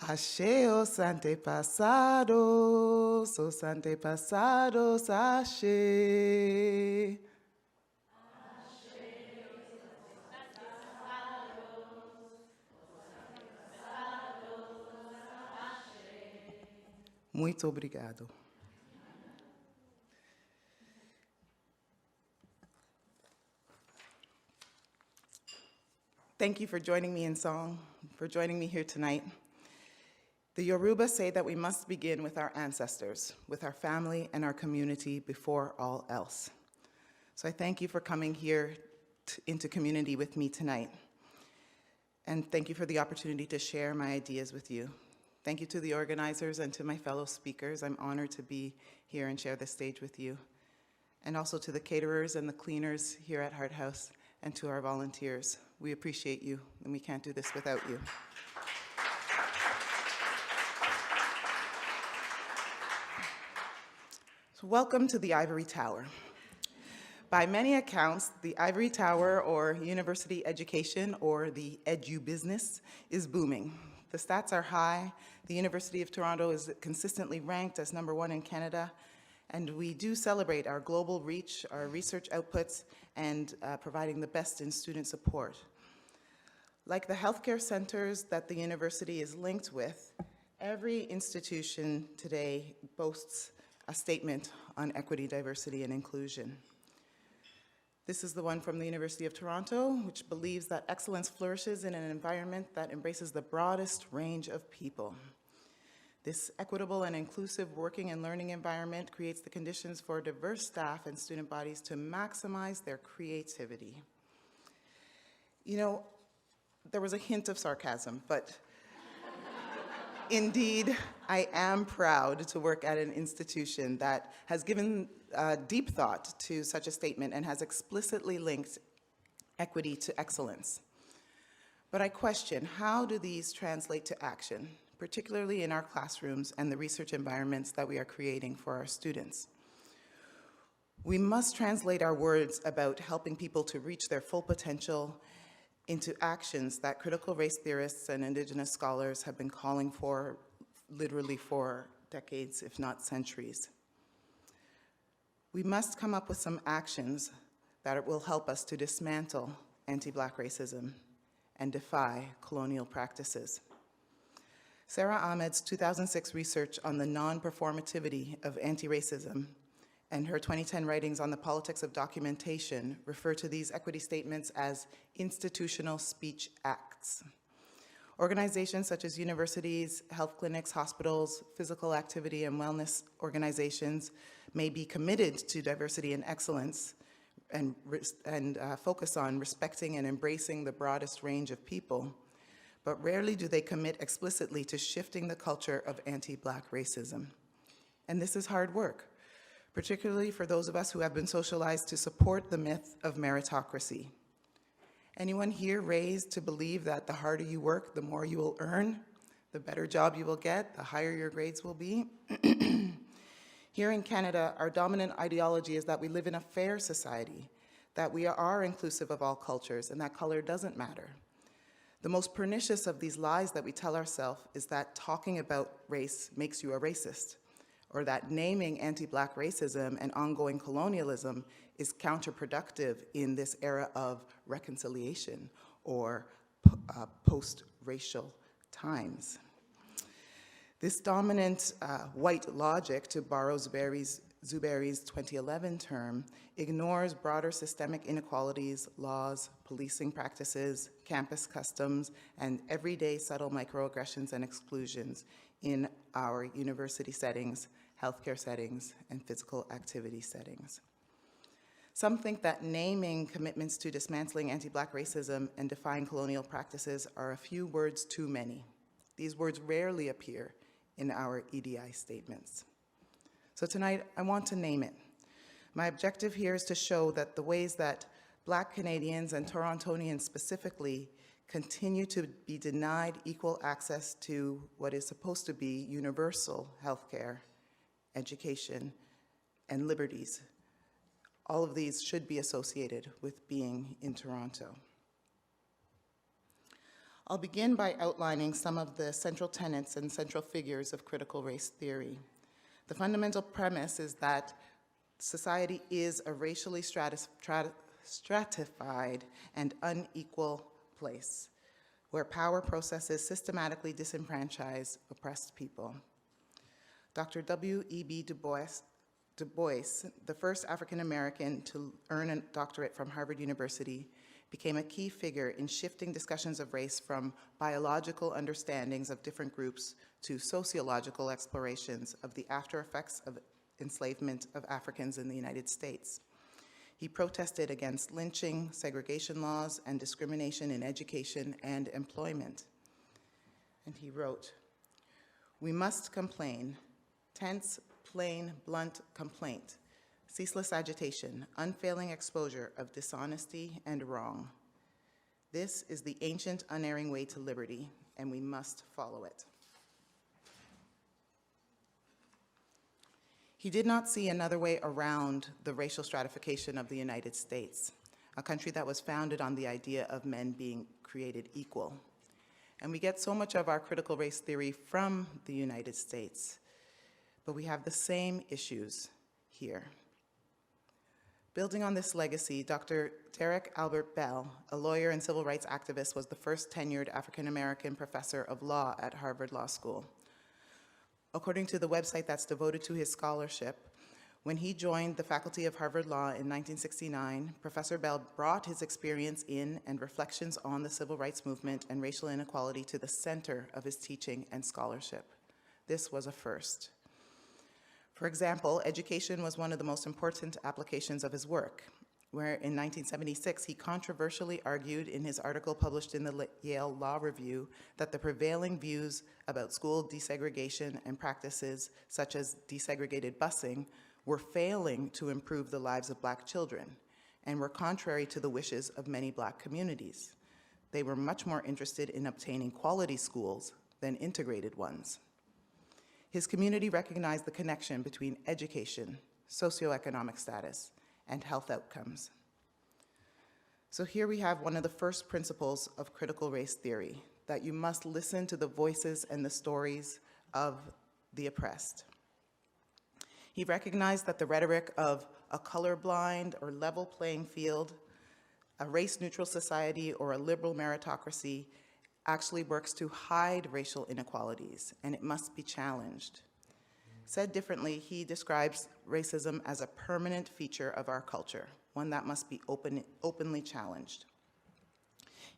Speaker 6: Ashe os antepasados, ashe. Muito obrigado. Thank you for joining me in song, for joining me here tonight. The Yoruba say that we must begin with our ancestors, with our family and our community before all else. So I thank you for coming here into community with me tonight. And thank you for the opportunity to share my ideas with you. Thank you to the organizers and to my fellow speakers. I'm honored to be here and share this stage with you. And also to the caterers and the cleaners here at Hart House and to our volunteers. We appreciate you, and we can't do this without you. So welcome to the Ivory Tower. By many accounts, the Ivory Tower, or university education, or the edu business, is booming. The stats are high. The University of Toronto is consistently ranked as #1 in Canada, And we do celebrate our global reach, our research outputs, and providing the best in student support. Like the healthcare centers that the university is linked with, every institution today boasts a statement on equity, diversity, and inclusion. This is the one from the University of Toronto, which believes that excellence flourishes in an environment that embraces the broadest range of people. This equitable and inclusive working and learning environment creates the conditions for diverse staff and student bodies to maximize their creativity. You know, there was a hint of sarcasm, but indeed, I am proud to work at an institution that has given deep thought to such a statement and has explicitly linked equity to excellence. But I question, how do these translate to action, particularly in our classrooms and the research environments that we are creating for our students? We must translate our words about helping people to reach their full potential into actions that critical race theorists and Indigenous scholars have been calling for literally for decades, if not centuries. We must come up with some actions that will help us to dismantle anti-Black racism and defy colonial practices. Sarah Ahmed's 2006 research on the non-performativity of anti-racism and her 2010 writings on the politics of documentation refer to these equity statements as institutional speech acts. Organizations such as universities, health clinics, hospitals, physical activity and wellness organizations may be committed to diversity and excellence and focus on respecting and embracing the broadest range of people, but rarely do they commit explicitly to shifting the culture of anti-Black racism. And this is hard work, particularly for those of us who have been socialized to support the myth of meritocracy. Anyone here raised to believe that the harder you work, the more you will earn, the better job you will get, the higher your grades will be? Here in Canada, our dominant ideology is that we live in a fair society, that we are inclusive of all cultures, and that color doesn't matter. The most pernicious of these lies that we tell ourselves is that talking about race makes you a racist, or that naming anti-Black racism and ongoing colonialism is counterproductive in this era of reconciliation or post-racial times. This dominant white logic, to borrow Zuberi's 2011 term, ignores broader systemic inequalities, laws, policing practices, campus customs, and everyday subtle microaggressions and exclusions in our university settings, healthcare settings, and physical activity settings. Some think that naming commitments to dismantling anti-Black racism and defying colonial practices are a few words too many. These words rarely appear in our EDI statements. So tonight, I want to name it. My objective here is to show that the ways that Black Canadians and Torontonians specifically continue to be denied equal access to what is supposed to be universal healthcare, education, and liberties. All of these should be associated with being in Toronto. I'll begin by outlining some of the central tenets and central figures of critical race theory. The fundamental premise is that society is a racially stratified and unequal place where power processes systematically disenfranchise oppressed people. Dr. W.E.B. Du Bois, the first African American to earn a doctorate from Harvard University, became a key figure in shifting discussions of race from biological understandings of different groups to sociological explorations of the after effects of enslavement of Africans in the United States. He protested against lynching, segregation laws, and discrimination in education and employment. And he wrote, "We must complain, tense, plain, blunt complaint, ceaseless agitation, unfailing exposure of dishonesty and wrong. This is the ancient, unerring way to liberty, and we must follow it." He did not see another way around the racial stratification of the United States, a country that was founded on the idea of men being created equal. And we get so much of our critical race theory from the United States, but we have the same issues here. Building on this legacy, Dr. Derek Albert Bell, a lawyer and civil rights activist, was the first tenured African-American professor of law at Harvard Law School. According to the website that's devoted to his scholarship, when he joined the faculty of Harvard Law in 1969, Professor Bell brought his experience in and reflections on the civil rights movement and racial inequality to the center of his teaching and scholarship. This was a first. For example, education was one of the most important applications of his work, where in 1976 he controversially argued in his article published in the Yale Law Review that the prevailing views about school desegregation and practices such as desegregated busing were failing to improve the lives of Black children and were contrary to the wishes of many Black communities. They were much more interested in obtaining quality schools than integrated ones. His community recognized the connection between education, socioeconomic status, and health outcomes. So here we have one of the first principles of critical race theory, that you must listen to the voices and the stories of the oppressed. He recognized that the rhetoric of a colorblind or level playing field, a race-neutral society, or a liberal meritocracy actually works to hide racial inequalities, and it must be challenged. Said differently, he describes racism as a permanent feature of our culture, one that must be openly challenged.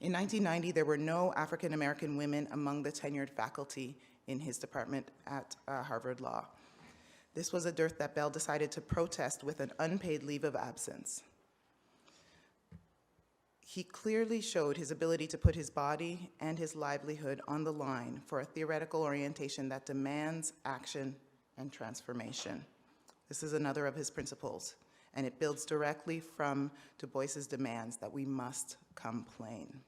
Speaker 6: In 1990, there were no African-American women among the tenured faculty in his department at Harvard Law. This was a dearth that Bell decided to protest with an unpaid leave of absence. He clearly showed his ability to put his body and his livelihood on the line for a theoretical orientation that demands action and transformation. This is another of his principles, and it builds directly from Du Bois's demands that we must complain.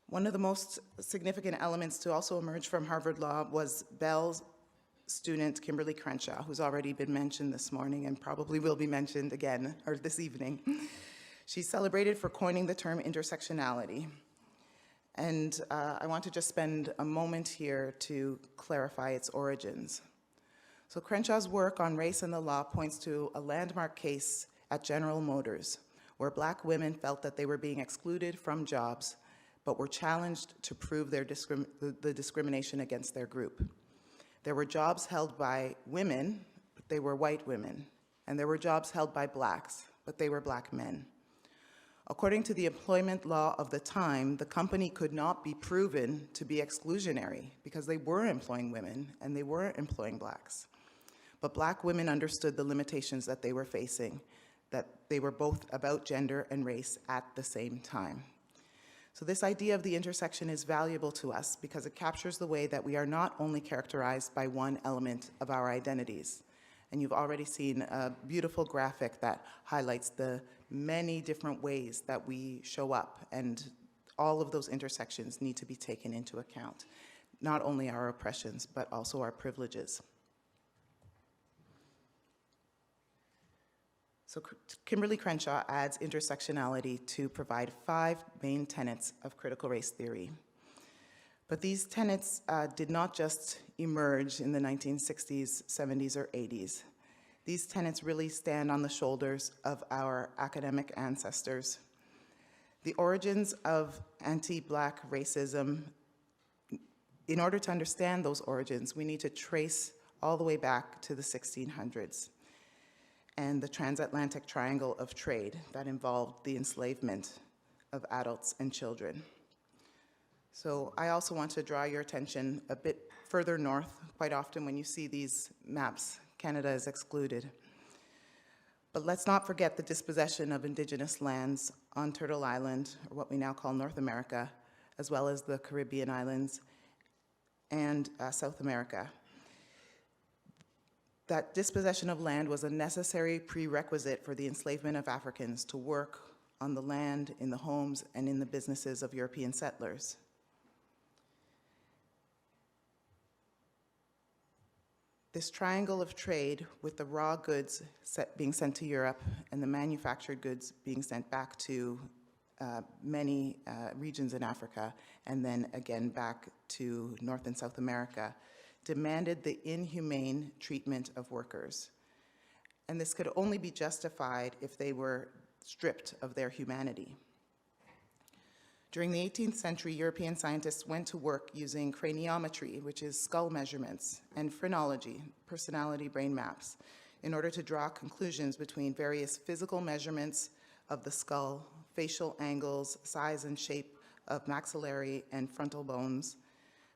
Speaker 6: One of the most significant elements to also emerge from Harvard Law was Bell's student, Kimberly Crenshaw, who's already been mentioned this morning and probably will be mentioned again, or this evening. She's celebrated for coining the term intersectionality. And I want to just spend a moment here to clarify its origins. So Crenshaw's work on race and the law points to a landmark case at General Motors, where Black women felt that they were being excluded from jobs, but were challenged to prove their the discrimination against their group. There were jobs held by women, but they were white women. And there were jobs held by Blacks, but they were Black men. According to the employment law of the time, the company could not be proven to be exclusionary because they were employing women and they were employing Blacks. But Black women understood the limitations that they were facing, that they were both about gender and race at the same time. So this idea of the intersection is valuable to us because it captures the way that we are not only characterized by one element of our identities. And you've already seen a beautiful graphic that highlights the many different ways that we show up, and all of those intersections need to be taken into account. Not only our oppressions, but also our privileges. So Kimberly Crenshaw adds intersectionality to provide 5 main tenets of critical race theory. But these tenets did not just emerge in the 1960s, 70s, or 80s. These tenets really stand on the shoulders of our academic ancestors. The origins of anti-Black racism, in order to understand those origins, we need to trace all the way back to the 1600s. And the transatlantic triangle of trade that involved the enslavement of adults and children. So I also want to draw your attention a bit further north. Quite often when you see these maps, Canada is excluded. But let's not forget the dispossession of Indigenous lands on Turtle Island, or what we now call North America, as well as the Caribbean islands and South America. That dispossession of land was a necessary prerequisite for the enslavement of Africans to work on the land, in the homes, and in the businesses of European settlers. This triangle of trade, with the raw goods being sent to Europe and the manufactured goods being sent back to many regions in Africa, and then again back to North and South America, demanded the inhumane treatment of workers. And this could only be justified if they were stripped of their humanity. During the 18th century, European scientists went to work using craniometry, which is skull measurements, and phrenology, personality brain maps, in order to draw conclusions between various physical measurements of the skull, facial angles, size and shape of maxillary and frontal bones,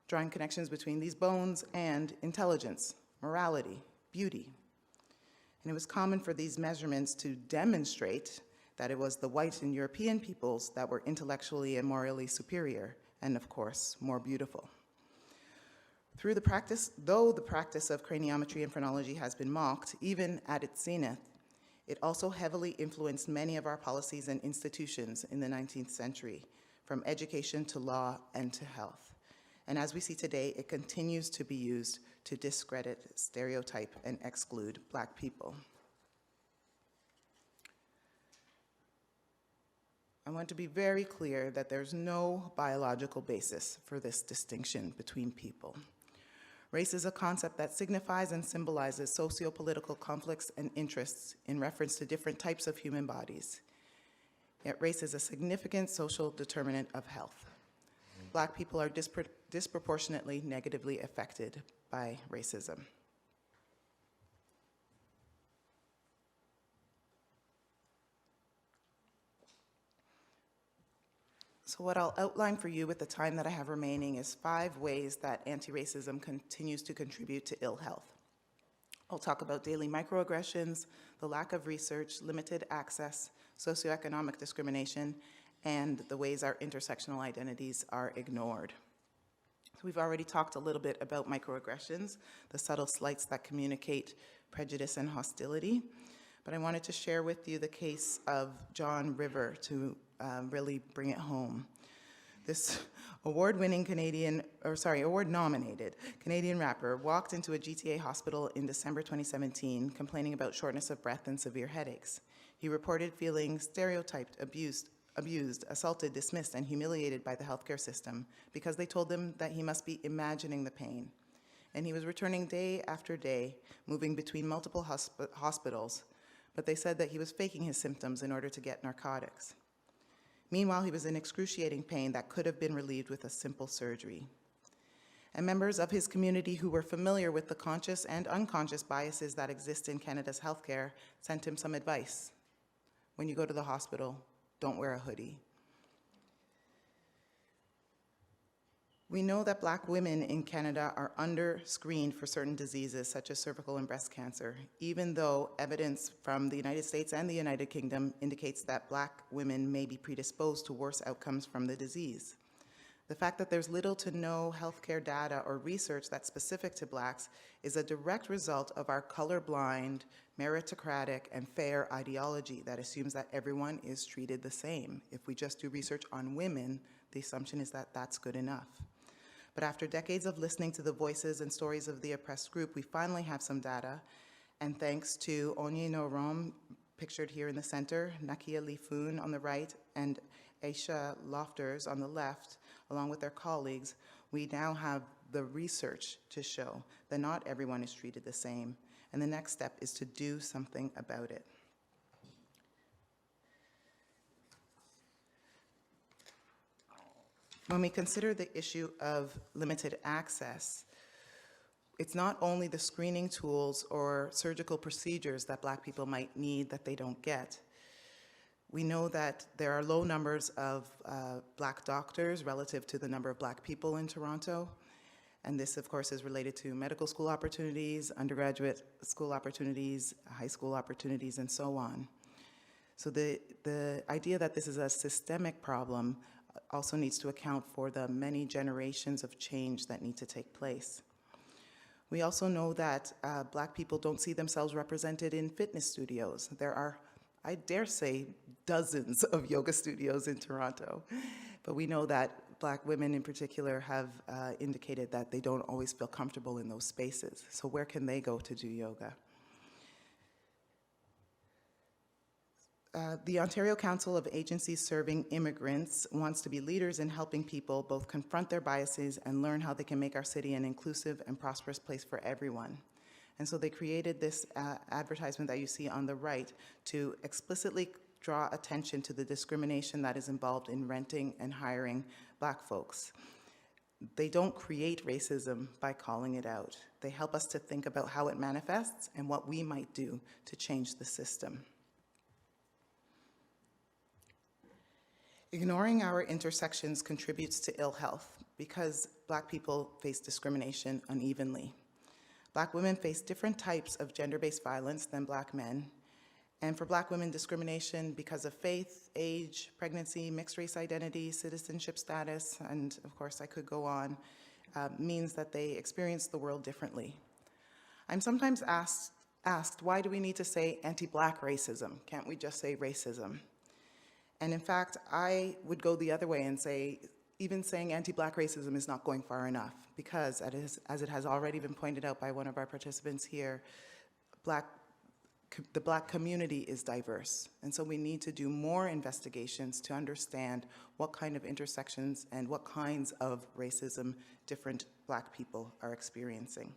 Speaker 6: drawing connections between these bones and intelligence, morality, beauty. And it was common for these measurements to demonstrate that it was the white and European peoples that were intellectually and morally superior, and of course, more beautiful. Though the practice of craniometry and phrenology has been mocked, even at its zenith, it also heavily influenced many of our policies and institutions in the 19th century, from education to law and to health. And as we see today, it continues to be used to discredit, stereotype, and exclude Black people. I want to be very clear that there's no biological basis for this distinction between people. Race is a concept that signifies and symbolizes socio-political conflicts and interests in reference to different types of human bodies. Yet race is a significant social determinant of health. Black people are disproportionately negatively affected by racism. So what I'll outline for you with the time that I have remaining is 5 ways that anti-racism continues to contribute to ill health. I'll talk about daily microaggressions, the lack of research, limited access, socioeconomic discrimination, and the ways our intersectional identities are ignored. We've already talked a little bit about microaggressions, the subtle slights that communicate prejudice and hostility, but I wanted to share with you the case of John River to really bring it home. This award-nominated Canadian rapper walked into a GTA hospital in December 2017 complaining about shortness of breath and severe headaches. He reported feeling stereotyped, abused, assaulted, dismissed, and humiliated by the healthcare system because they told him that he must be imagining the pain. And he was returning day after day, moving between multiple hospitals, but they said that he was faking his symptoms in order to get narcotics. Meanwhile, he was in excruciating pain that could have been relieved with a simple surgery. And members of his community who were familiar with the conscious and unconscious biases that exist in Canada's healthcare sent him some advice. When you go to the hospital, don't wear a hoodie. We know that Black women in Canada are under-screened for certain diseases such as cervical and breast cancer, even though evidence from the United States and the United Kingdom indicates that Black women may be predisposed to worse outcomes from the disease. The fact that there's little to no healthcare data or research that's specific to Blacks is a direct result of our colorblind, meritocratic, and fair ideology that assumes that everyone is treated the same. If we just do research on women, the assumption is that that's good enough. But after decades of listening to the voices and stories of the oppressed group, we finally have some data, and thanks to Onye Norom, pictured here in the center, Nakia Lifoun on the right, and Aisha Lofters on the left, along with their colleagues, we now have the research to show that not everyone is treated the same, and the next step is to do something about it. When we consider the issue of limited access, it's not only the screening tools or surgical procedures that Black people might need that they don't get. We know that there are low numbers of Black doctors relative to the number of Black people in Toronto. And this, of course, is related to medical school opportunities, undergraduate school opportunities, high school opportunities, and so on. So the idea that this is a systemic problem also needs to account for the many generations of change that need to take place. We also know that Black people don't see themselves represented in fitness studios. There are, I dare say, dozens of yoga studios in Toronto, but we know that Black women in particular have indicated that they don't always feel comfortable in those spaces. So where can they go to do yoga? The Ontario Council of Agencies Serving Immigrants wants to be leaders in helping people both confront their biases and learn how they can make our city an inclusive and prosperous place for everyone. And so they created this advertisement that you see on the right to explicitly draw attention to the discrimination that is involved in renting and hiring Black folks. They don't create racism by calling it out. They help us to think about how it manifests and what we might do to change the system. Ignoring our intersections contributes to ill health because Black people face discrimination unevenly. Black women face different types of gender-based violence than Black men. And for Black women, discrimination because of faith, age, pregnancy, mixed race identity, citizenship status, and of course I could go on, means that they experience the world differently. I'm sometimes asked, why do we need to say anti-Black racism? Can't we just say racism? And in fact, I would go the other way and say, even saying anti-Black racism is not going far enough, because as it has already been pointed out by one of our participants here, the Black community is diverse. And so we need to do more investigations to understand what kind of intersections and what kinds of racism different Black people are experiencing.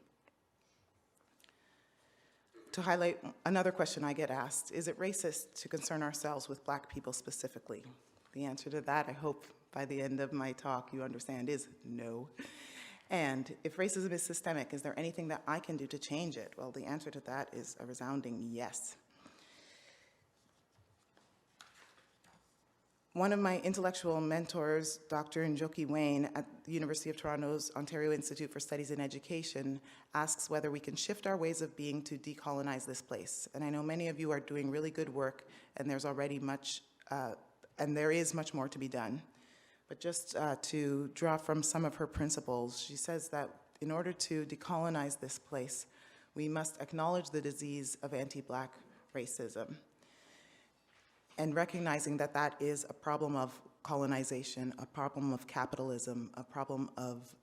Speaker 6: To highlight another question I get asked, is it racist to concern ourselves with Black people specifically? The answer to that, I hope by the end of my talk you understand, is no. And if racism is systemic, is there anything that I can do to change it? Well, the answer to that is a resounding yes. One of my intellectual mentors, Dr. Njoki Wayne at the University of Toronto's Ontario Institute for Studies in Education, asks whether we can shift our ways of being to decolonize this place. And I know many of you are doing really good work, and there's already much, and there is much more to be done. But just to draw from some of her principles, she says that in order to decolonize this place, we must acknowledge the disease of anti-Black racism, and recognizing that that is a problem of colonization, a problem of capitalism, a problem of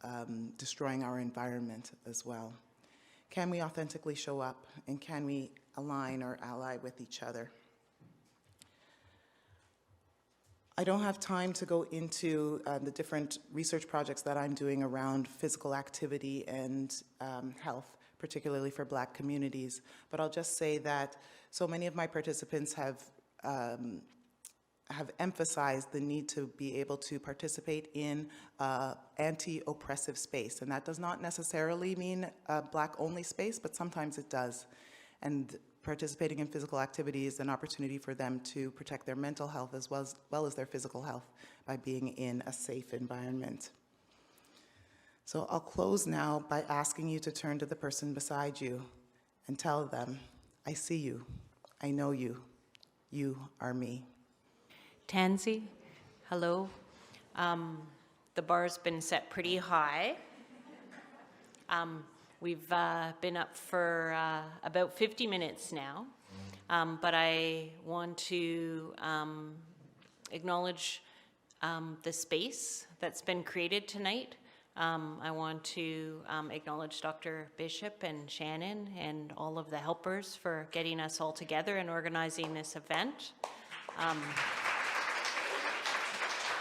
Speaker 6: destroying our environment as well. Can we authentically show up, and can we align or ally with each other? I don't have time to go into the different research projects that I'm doing around physical activity and health, particularly for Black communities, but I'll just say that so many of my participants have emphasized the need to be able to participate in anti-oppressive space. And that does not necessarily mean a Black-only space, but sometimes it does. And participating in physical activity is an opportunity for them to protect their mental health as well as their physical health by being in a safe environment. So I'll close now by asking you to turn to the person beside you and tell them, I see you, I know you. You are me.
Speaker 7: Tansy, hello. The bar's been set pretty high. We've been up for about 50 minutes now, but I want to acknowledge the space that's been created tonight. I want to acknowledge Dr. Bishop and Shannon and all of the helpers for getting us all together and organizing this event.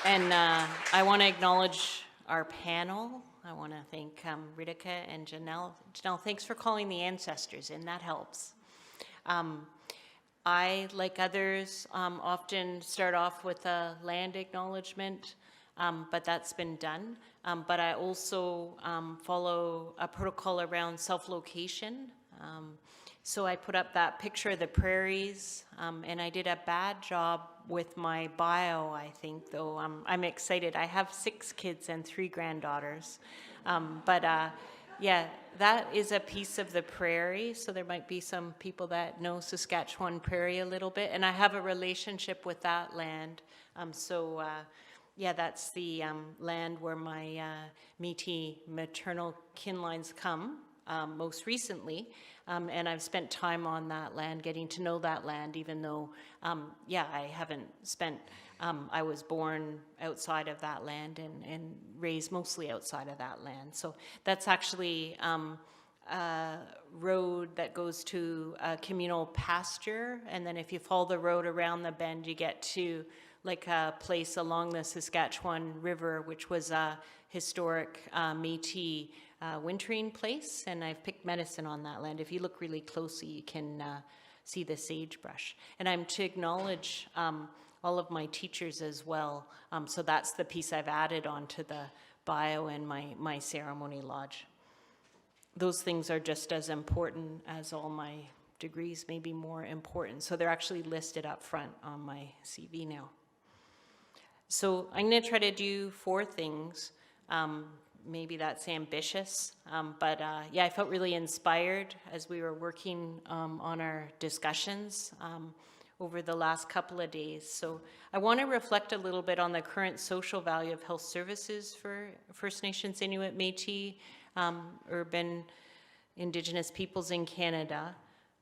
Speaker 7: And I want to acknowledge our panel. I want to thank Ritika and Janelle. Janelle, thanks for calling the ancestors in, that helps. I, like others, often start off with a land acknowledgement, but that's been done. But I also follow a protocol around self-location. So I put up that picture of the prairies, and I did a bad job with my bio, I think, though I'm excited. I have 6 kids and 3 granddaughters. Yeah, that is a piece of the prairie, so there might be some people that know Saskatchewan prairie a little bit, and I have a relationship with that land. Yeah, that's the land where my Métis maternal kin lines come most recently, and I've spent time on that land, getting to know that land, even though, yeah, I haven't spent, I was born outside of that land and raised mostly outside of that land. So that's actually road that goes to a communal pasture, and then if you follow the road around the bend, you get to like a place along the Saskatchewan River, which was a historic Métis wintering place, and I've picked medicine on that land. If you look really closely, you can see the sagebrush. And I'm to acknowledge all of my teachers as well, so that's the piece I've added onto the bio and my ceremony lodge. Those things are just as important as all my degrees, maybe more important. So they're actually listed up front on my CV now. So I'm going to try to do 4 things. Maybe that's ambitious, but yeah, I felt really inspired as we were working on our discussions over the last couple of days. So I want to reflect a little bit on the current social value of health services for First Nations, Inuit, Métis, urban Indigenous peoples in Canada.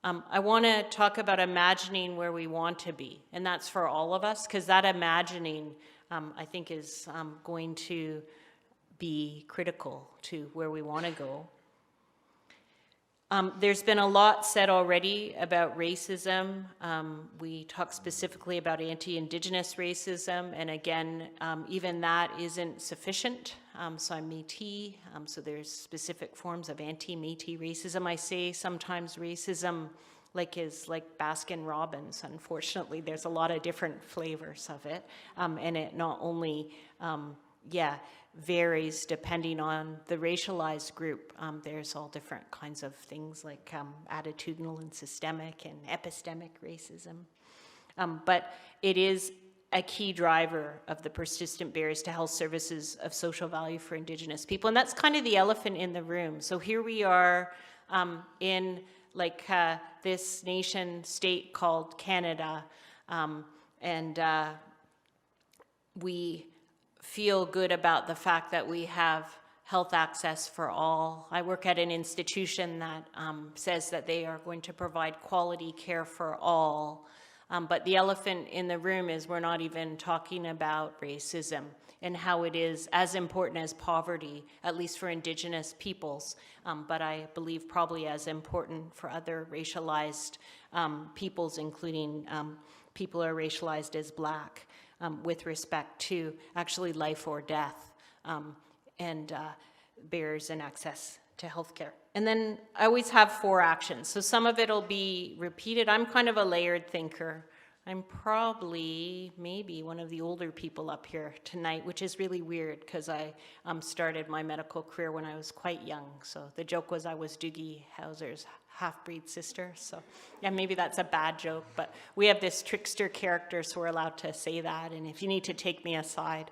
Speaker 7: I want to talk about imagining where we want to be, and that's for all of us, because that imagining, I think, is going to be critical to where we want to go. There's been a lot said already about racism. We talked specifically about anti-Indigenous racism, and again, even that isn't sufficient. So I'm Métis, so there's specific forms of anti-Métis racism. I say sometimes racism is like Baskin-Robbins. Unfortunately, there's a lot of different flavors of it, and it not only, varies depending on the racialized group. There's all different kinds of things like attitudinal and systemic and epistemic racism. But it is a key driver of the persistent barriers to health services of social value for Indigenous people. And that's kind of the elephant in the room. So here we are in this nation state called Canada, and we feel good about the fact that we have health access for all. I work at an institution that says that they are going to provide quality care for all. But the elephant in the room is we're not even talking about racism and how it is as important as poverty, at least for Indigenous peoples, but I believe probably as important for other racialized peoples, including people who are racialized as Black, with respect to actually life or death and barriers and access to healthcare. And then I always have 4 actions. So some of it'll be repeated. I'm kind of a layered thinker. I'm probably maybe one of the older people up here tonight, which is really weird because I started my medical career when I was quite young. So the joke was I was Doogie Howser's half-breed sister. So yeah, maybe that's a bad joke, but we have this trickster character, so we're allowed to say that. And if you need to take me aside,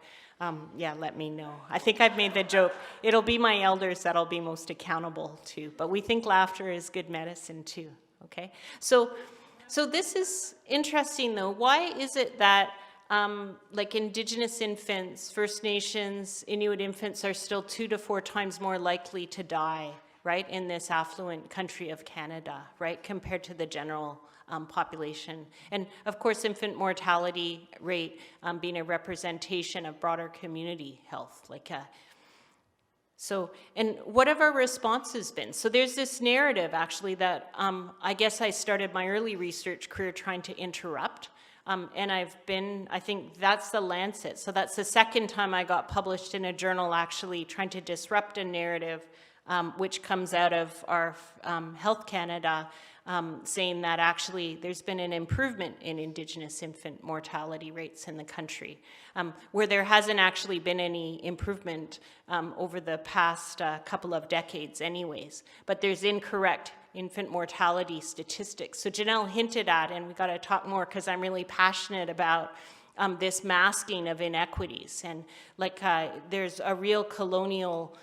Speaker 7: yeah, let me know. I think I've made the joke. It'll be my elders that I'll be most accountable to, but we think laughter is good medicine too, okay? So this is interesting though. Why is it that Indigenous infants, First Nations, Inuit infants are still 2 to 4 times more likely to die, right, in this affluent country of Canada, right, compared to the general population? And of course, infant mortality rate being a representation of broader community health, and what have our responses been? So there's this narrative actually that I guess I started my early research career trying to interrupt. And I think that's the Lancet. So that's the second time I got published in a journal actually trying to disrupt a narrative which comes out of our Health Canada, saying that actually there's been an improvement in Indigenous infant mortality rates in the country, where there hasn't actually been any improvement over the past couple of decades anyways. But there's incorrect infant mortality statistics. So Janelle hinted at, and we got to talk more because I'm really passionate about this masking of inequities. And there's a real colonial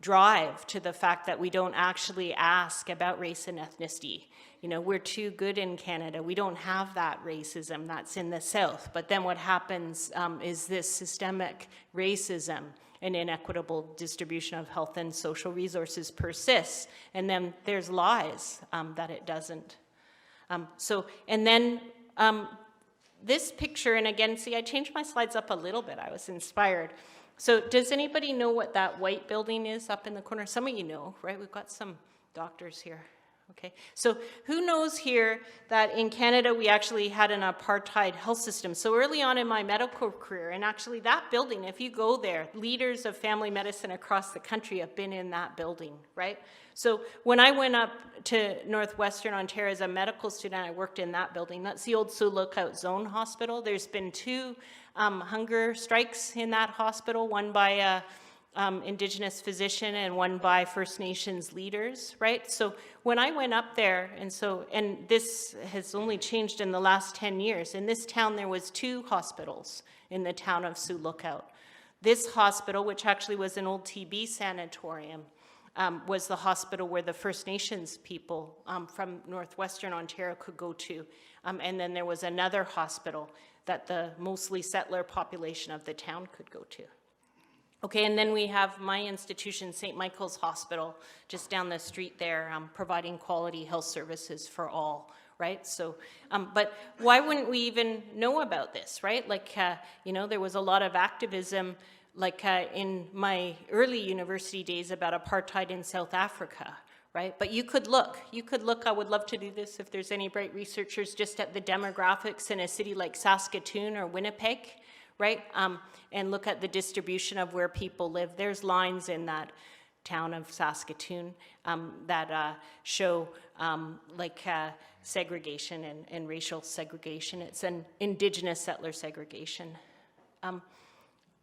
Speaker 7: drive to the fact that we don't actually ask about race and ethnicity. You know, we're too good in Canada. We don't have that racism that's in the South. But then what happens is this systemic racism and inequitable distribution of health and social resources persists. And then there's lies that it doesn't. this picture, and again, see, I changed my slides up a little bit. I was inspired. So does anybody know what that white building is up in the corner? Some of you know, right? We've got some doctors here. Okay, so who knows here that in Canada we actually had an apartheid health system? So early on in my medical career, and actually that building, if you go there, leaders of family medicine across the country have been in that building, right? So when I went up to Northwestern Ontario as a medical student, I worked in that building. That's the old Sioux Lookout Zone Hospital. There's been 2 hunger strikes in that hospital, one by a Indigenous physician and one by First Nations leaders, right? So when I went up there, and this has only changed in the last 10 years. In this town, there was 2 hospitals in the town of Sioux Lookout. This hospital, which actually was an old TB sanatorium, was the hospital where the First Nations people from Northwestern Ontario could go to. And then there was another hospital that the mostly settler population of the town could go to. Okay, and then we have my institution, St. Michael's Hospital, just down the street there, providing quality health services for all, right? So, but why wouldn't we even know about this, right? Like, you know, there was a lot of activism, like in my early university days about apartheid in South Africa, right? But you could look, I would love to do this if there's any bright researchers, just at the demographics in a city like Saskatoon or Winnipeg, right? And look at the distribution of where people live. There's lines in that town of Saskatoon that show segregation and racial segregation. It's an Indigenous settler segregation.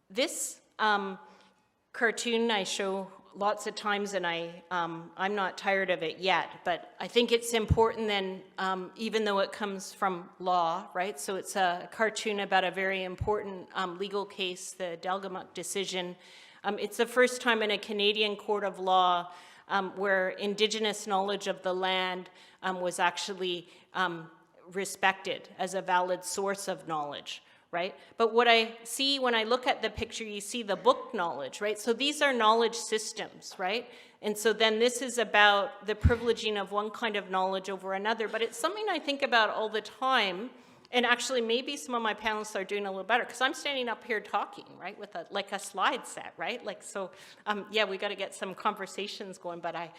Speaker 7: This cartoon I show lots of times, and I'm not tired of it yet, but I think it's important then, even though it comes from law, right? So it's a cartoon about a very important legal case, the Delgamuukw decision. It's the first time in a Canadian court of law where Indigenous knowledge of the land was actually respected as a valid source of knowledge. Right? But what I see when I look at the picture, you see the book knowledge, right? So these are knowledge systems, right? And so then this is about the privileging of one kind of knowledge over another, but it's something I think about all the time, and actually maybe some of my panelists are doing a little better, because I'm standing up here talking, right, with a slide set, right? Like, so, yeah, we got to get some conversations going, but I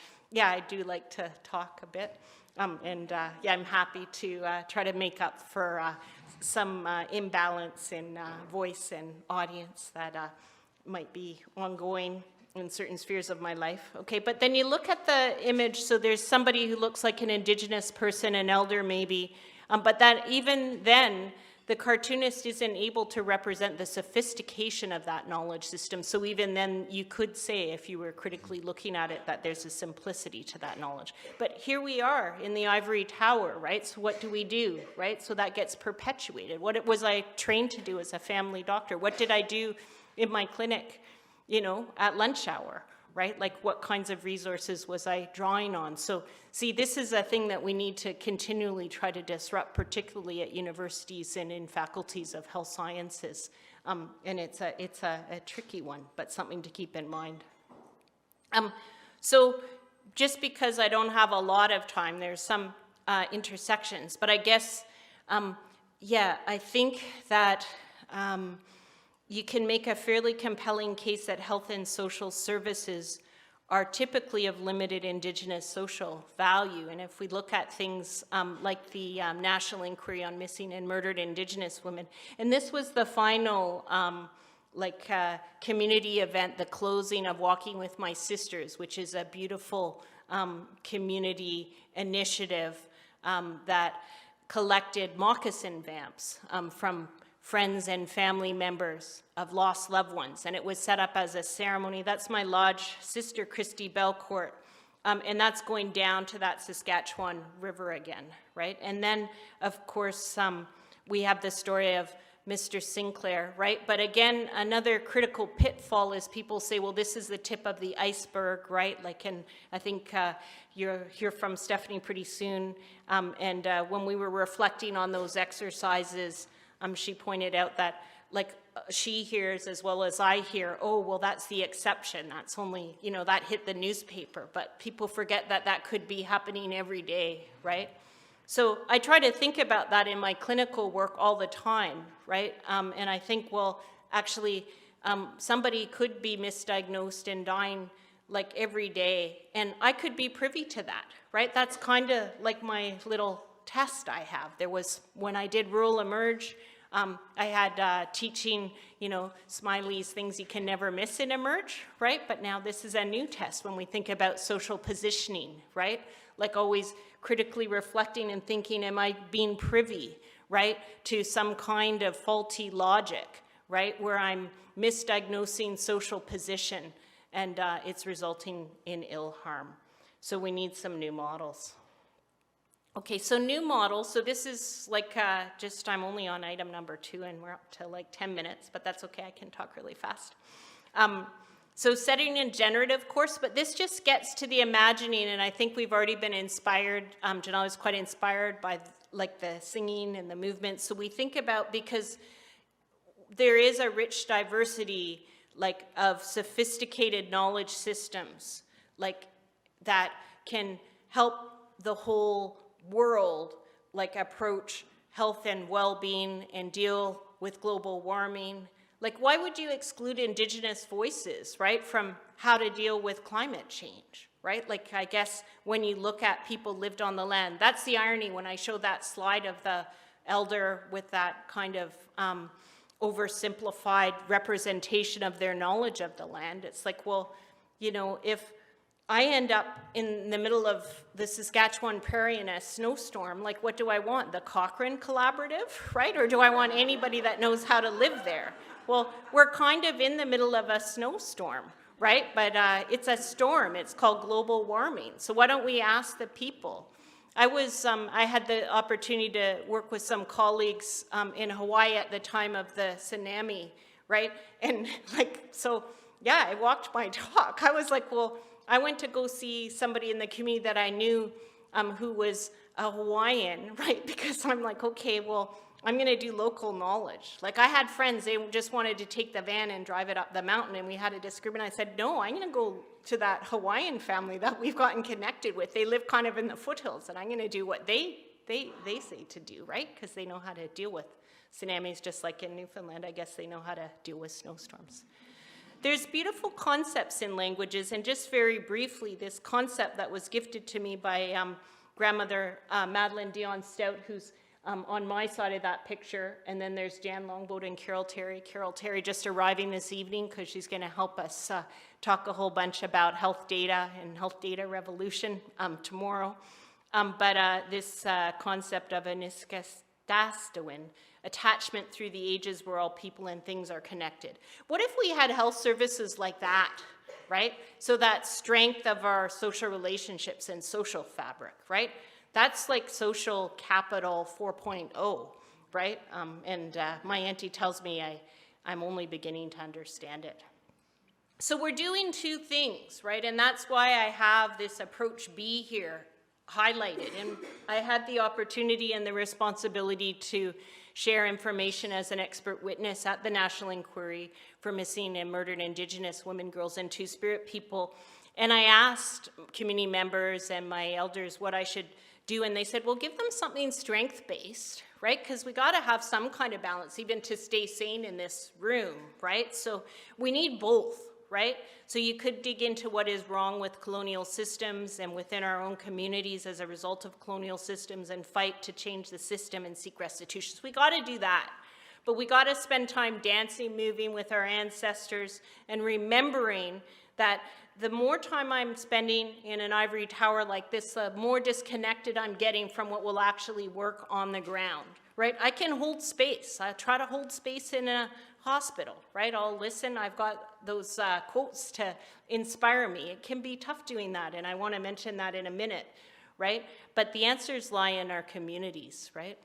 Speaker 7: do like to talk a bit. Yeah, I'm happy to try to make up for some imbalance in voice and audience that might be ongoing in certain spheres of my life. Okay, but then you look at the image, so there's somebody who looks like an Indigenous person, an elder maybe, but that even then, the cartoonist isn't able to represent the sophistication of that knowledge system. So even then, you could say, if you were critically looking at it, that there's a simplicity to that knowledge. But here we are in the ivory tower, right? So what do we do, right? So that gets perpetuated. What was I trained to do as a family doctor? What did I do in my clinic, you know, at lunch hour, right? Like, what kinds of resources was I drawing on? So see, this is a thing that we need to continually try to disrupt, particularly at universities and in faculties of health sciences. And it's a tricky one, but something to keep in mind. So just because I don't have a lot of time, there's some intersections, but I guess, yeah, I think that you can make a fairly compelling case that health and social services are typically of limited Indigenous social value. And if we look at things like the National Inquiry on Missing and Murdered Indigenous Women, and this was the final community event, the closing of Walking with My Sisters, which is a beautiful community initiative that collected moccasin vamps from friends and family members of lost loved ones. And it was set up as a ceremony. That's my lodge sister, Christy Belcourt. And that's going down to that Saskatchewan River again, right? And then, of course, we have the story of Mr. Sinclair, right? But again, another critical pitfall is people say, well, this is the tip of the iceberg, right? Like, and I think you'll hear from Stephanie pretty soon. And when we were reflecting on those exercises, she pointed out that, like, she hears as well as I hear, oh, well, that's the exception. That's only, you know, that hit the newspaper. But people forget that that could be happening every day, right? So I try to think about that in my clinical work all the time, right? And I think, well, actually, somebody could be misdiagnosed and dying like every day, and I could be privy to that, right? That's kind of like my little test I have. There was, when I did Rural Emerge, I had teaching, you know, Smiley's things you can never miss in Emerge, right? But now this is a new test when we think about social positioning, right? Like always critically reflecting and thinking, am I being privy, right, to some kind of faulty logic, right, where I'm misdiagnosing social position and it's resulting in ill harm. So we need some new models. Okay, so new models. So this is like just, I'm only on item number 2 and we're up to like 10 minutes, but that's okay, I can talk really fast. So setting and generative course, but this just gets to the imagining, and I think we've already been inspired. Janelle was quite inspired by like the singing and the movement. So we think about, because there is a rich diversity like of sophisticated knowledge systems like that can help the whole world like approach health and well-being and deal with global warming. Like, why would you exclude Indigenous voices, right, from how to deal with climate change, right? Like, I guess when you look at people lived on the land, that's the irony when I showed that slide of the elder with that kind of oversimplified representation of their knowledge of the land. It's like, well, you know, if I end up in the middle of the Saskatchewan prairie in a snowstorm, like, what do I want? The Cochrane Collaborative, right? Or do I want anybody that knows how to live there? Well, we're kind of in the middle of a snowstorm, right? But it's a storm. It's called global warming. So why don't we ask the people? I had the opportunity to work with some colleagues in Hawaii at the time of the tsunami, right? And like, so yeah, I walked my talk. I was like, well, I went to go see somebody in the community that I knew who was a Hawaiian, right? Because I'm like, okay, well, I'm gonna do local knowledge. Like, I had friends, they just wanted to take the van and drive it up the mountain, and we had a disagreement. I said, no, I'm gonna go to that Hawaiian family that we've gotten connected with. They live kind of in the foothills, and I'm gonna do what they say to do, right? Because they know how to deal with tsunamis, just like in Newfoundland. I guess they know how to deal with snowstorms. There's beautiful concepts in languages, and just very briefly, this concept that was gifted to me by grandmother Madeline Dion Stout, who's on my side of that picture, and then there's Jan Longboat and Carol Terry. Carol Terry just arriving this evening because she's going to help us talk a whole bunch about health data and health data revolution tomorrow. But this concept of aniskastastawin, attachment through the ages where all people and things are connected. What if we had health services like that, right? So that strength of our social relationships and social fabric, right? That's like social capital 4.0, right? And my auntie tells me I'm only beginning to understand it. So we're doing two things, right? And that's why I have this approach B here highlighted. And I had the opportunity and the responsibility to share information as an expert witness at the National Inquiry for Missing and Murdered Indigenous Women, Girls, and Two-Spirit People. And I asked community members and my elders what I should do, and they said, well, give them something strength-based, right? Because we got to have some kind of balance, even to stay sane in this room, right? So we need both, right? So you could dig into what is wrong with colonial systems and within our own communities as a result of colonial systems and fight to change the system and seek restitution. So we got to do that. But we got to spend time dancing, moving with our ancestors, and remembering that the more time I'm spending in an ivory tower like this, the more disconnected I'm getting from what will actually work on the ground, right? I can hold space. I try to hold space in a hospital, right? I'll listen. I've got those quotes to inspire me. It can be tough doing that, and I want to mention that in a minute, right? But the answers lie in our communities, right?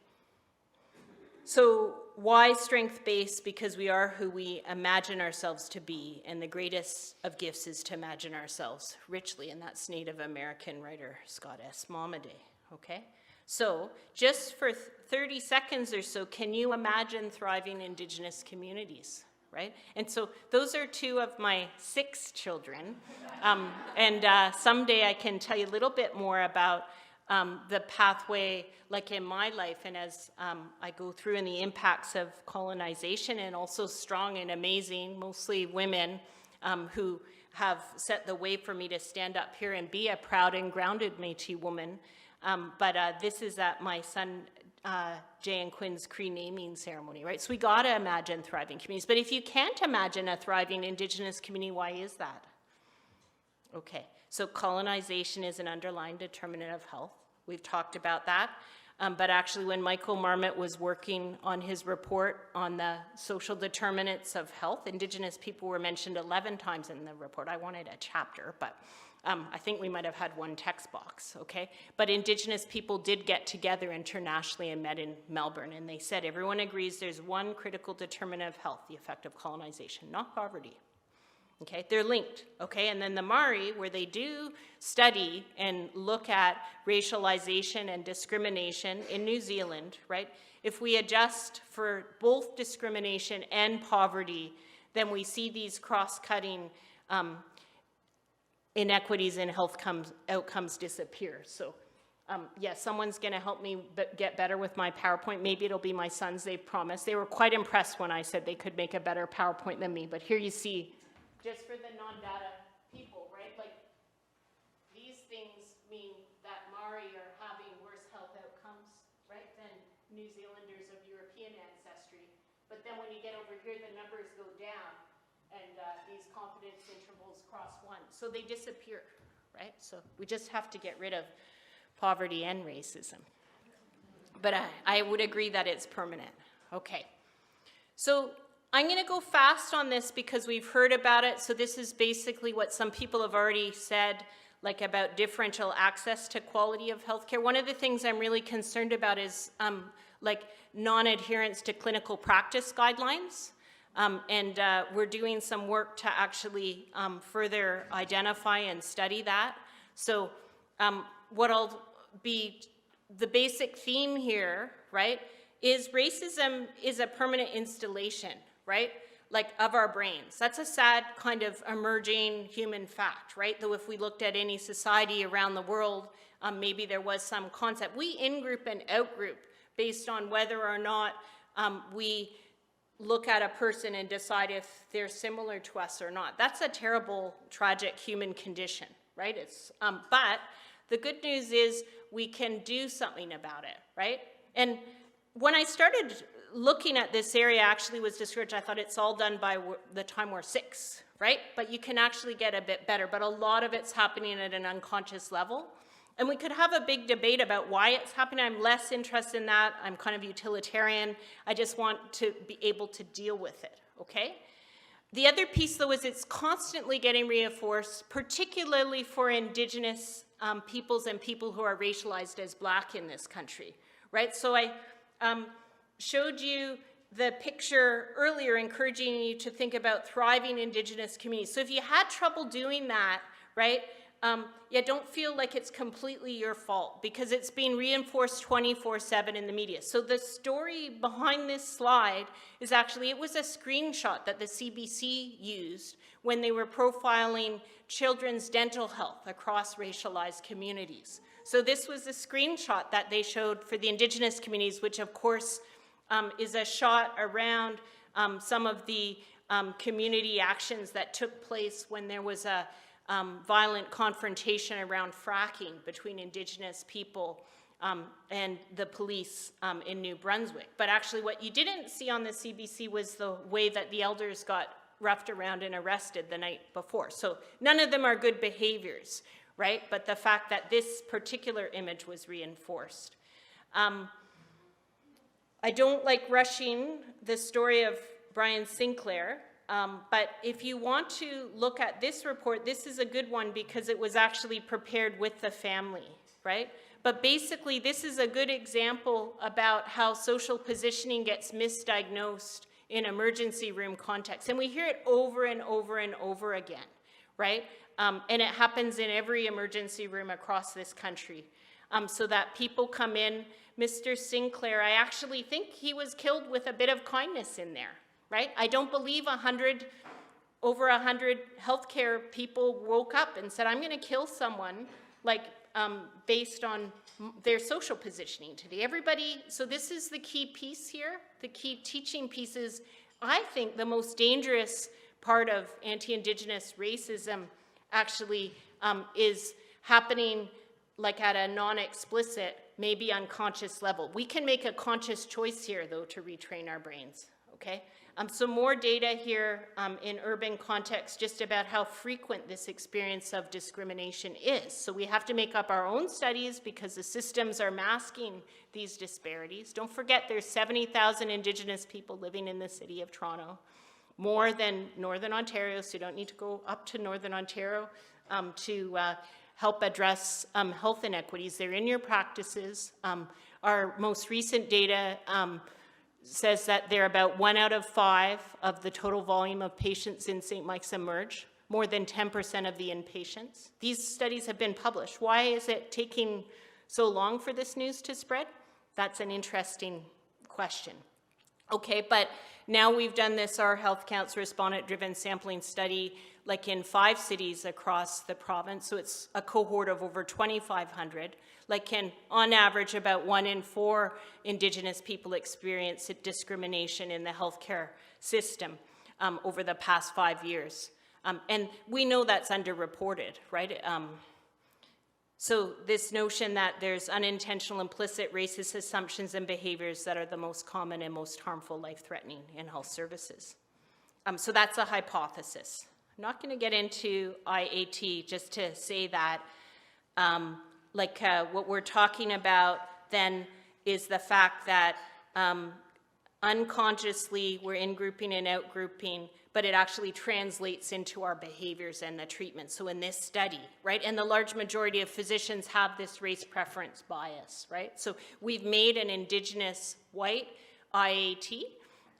Speaker 7: So why strength-based? Because we are who we imagine ourselves to be, and the greatest of gifts is to imagine ourselves richly, and that's Native American writer Scott S. Momaday, okay? So just for 30 seconds or so, can you imagine thriving Indigenous communities, right? And so those are two of my 6 children, and someday I can tell you a little bit more about the pathway, like in my life, and as I go through in the impacts of colonization, and also strong and amazing, mostly women, who have set the way for me to stand up here and be a proud and grounded Métis woman. But this is at my son Jay and Quinn's Cree naming ceremony, right? So we gotta imagine thriving communities. But if you can't imagine a thriving Indigenous community, why is that? Okay, so colonization is an underlying determinant of health. We've talked about that. But actually, when Michael Marmot was working on his report on the social determinants of health, Indigenous people were mentioned 11 times in the report. I wanted a chapter, but I think we might have had one text box, okay? But Indigenous people did get together internationally and met in Melbourne, and they said everyone agrees there's one critical determinant of health, the effect of colonization, not poverty. Okay, they're linked, okay? And then the Māori, where they do study and look at racialization and discrimination in New Zealand, right? If we adjust for both discrimination and poverty, then we see these cross-cutting inequities in health outcomes disappear. So yes, someone's gonna help me get better with my PowerPoint. Maybe it'll be my sons, they've promised. They were quite impressed when I said they could make a better PowerPoint than me, but here you see, just for the non-data people, right? Like, these things mean that Māori are having worse health outcomes, right, than New Zealanders of European ancestry. But then when you get over here, the numbers go down, and these confidence intervals cross 1. So they disappear, right? So we just have to get rid of poverty and racism. But I would agree that it's permanent. Okay. So I'm going to go fast on this because we've heard about it. So this is basically what some people have already said, like about differential access to quality of healthcare. One of the things I'm really concerned about is like non-adherence to clinical practice guidelines. And we're doing some work to actually further identify and study that. So what I'll be, the basic theme here, right, is racism is a permanent installation, right, like of our brains. That's a sad kind of emerging human fact, right? Though if we looked at any society around the world, maybe there was some concept. We in-group and out-group based on whether or not we look at a person and decide if they're similar to us or not. That's a terrible, tragic human condition, right? It's, but the good news is we can do something about it, right? And when I started looking at this area, actually was discouraged. I thought it's all done by the time we're 6, right? But you can actually get a bit better, but a lot of it's happening at an unconscious level. And we could have a big debate about why it's happening. I'm less interested in that. I'm kind of utilitarian. I just want to be able to deal with it, okay? The other piece, though, is it's constantly getting reinforced, particularly for Indigenous peoples and people who are racialized as Black in this country, right? So I showed you the picture earlier, encouraging you to think about thriving Indigenous communities. So if you had trouble doing that, right, yeah, don't feel like it's completely your fault because it's being reinforced 24/7 in the media. So the story behind this slide is actually, it was a screenshot that the CBC used when they were profiling children's dental health across racialized communities. So this was a screenshot that they showed for the Indigenous communities, which of course is a shot around some of the community actions that took place when there was a violent confrontation around fracking between Indigenous people and the police in New Brunswick. But actually what you didn't see on the CBC was the way that the elders got roughed around and arrested the night before. So none of them are good behaviors, right? But the fact that this particular image was reinforced. I don't like rushing the story of Brian Sinclair, but if you want to look at this report, this is a good one because it was actually prepared with the family, right? But basically, this is a good example about how social positioning gets misdiagnosed in emergency room context. And we hear it over and over and over again, right? And it happens in every emergency room across this country. So that people come in. Mr. Sinclair, I actually think he was killed with a bit of kindness in there, right? I don't believe over 100 healthcare people woke up and said, I'm going to kill someone, like based on their social positioning today. Everybody, so this is the key piece here. The key teaching piece is, I think, the most dangerous part of anti-Indigenous racism actually is happening like at a non-explicit, maybe unconscious level. We can make a conscious choice here, though, to retrain our brains, okay? Some more data here in urban context just about how frequent this experience of discrimination is. So we have to make up our own studies because the systems are masking these disparities. Don't forget there's 70,000 Indigenous people living in the city of Toronto, more than Northern Ontario, so you don't need to go up to Northern Ontario to help address health inequities. They're in your practices. Our most recent data says that they're about 1 out of 5 of the total volume of patients in St. Mike's emerge, more than 10% of the inpatients. These studies have been published. Why is it taking so long for this news to spread? That's an interesting question. Okay, but now we've done this, our Health Counts respondent-driven sampling study, like in 5 cities across the province, so it's a cohort of over 2,500. Like on average, about 1 in 4 Indigenous people experience discrimination in the healthcare system over the past 5 years. And we know that's underreported, right? So this notion that there's unintentional implicit racist assumptions and behaviors that are the most common and most harmful, life-threatening in health services. So that's a hypothesis. I'm not going to get into IAT, just to say that what we're talking about then is the fact that unconsciously we're in-grouping and out-grouping, but it actually translates into our behaviors and the treatment. So in this study, right, and the large majority of physicians have this race preference bias, right? So we've made an Indigenous white IAT,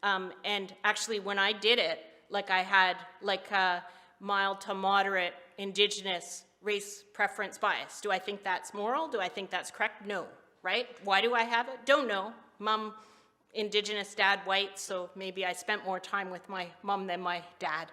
Speaker 7: and actually when I did it, like I had like a mild to moderate Indigenous race preference bias. Do I think that's moral? Do I think that's correct? No, right? Why do I have it? Don't know. Mom, Indigenous, dad, white, so maybe I spent more time with my mom than my dad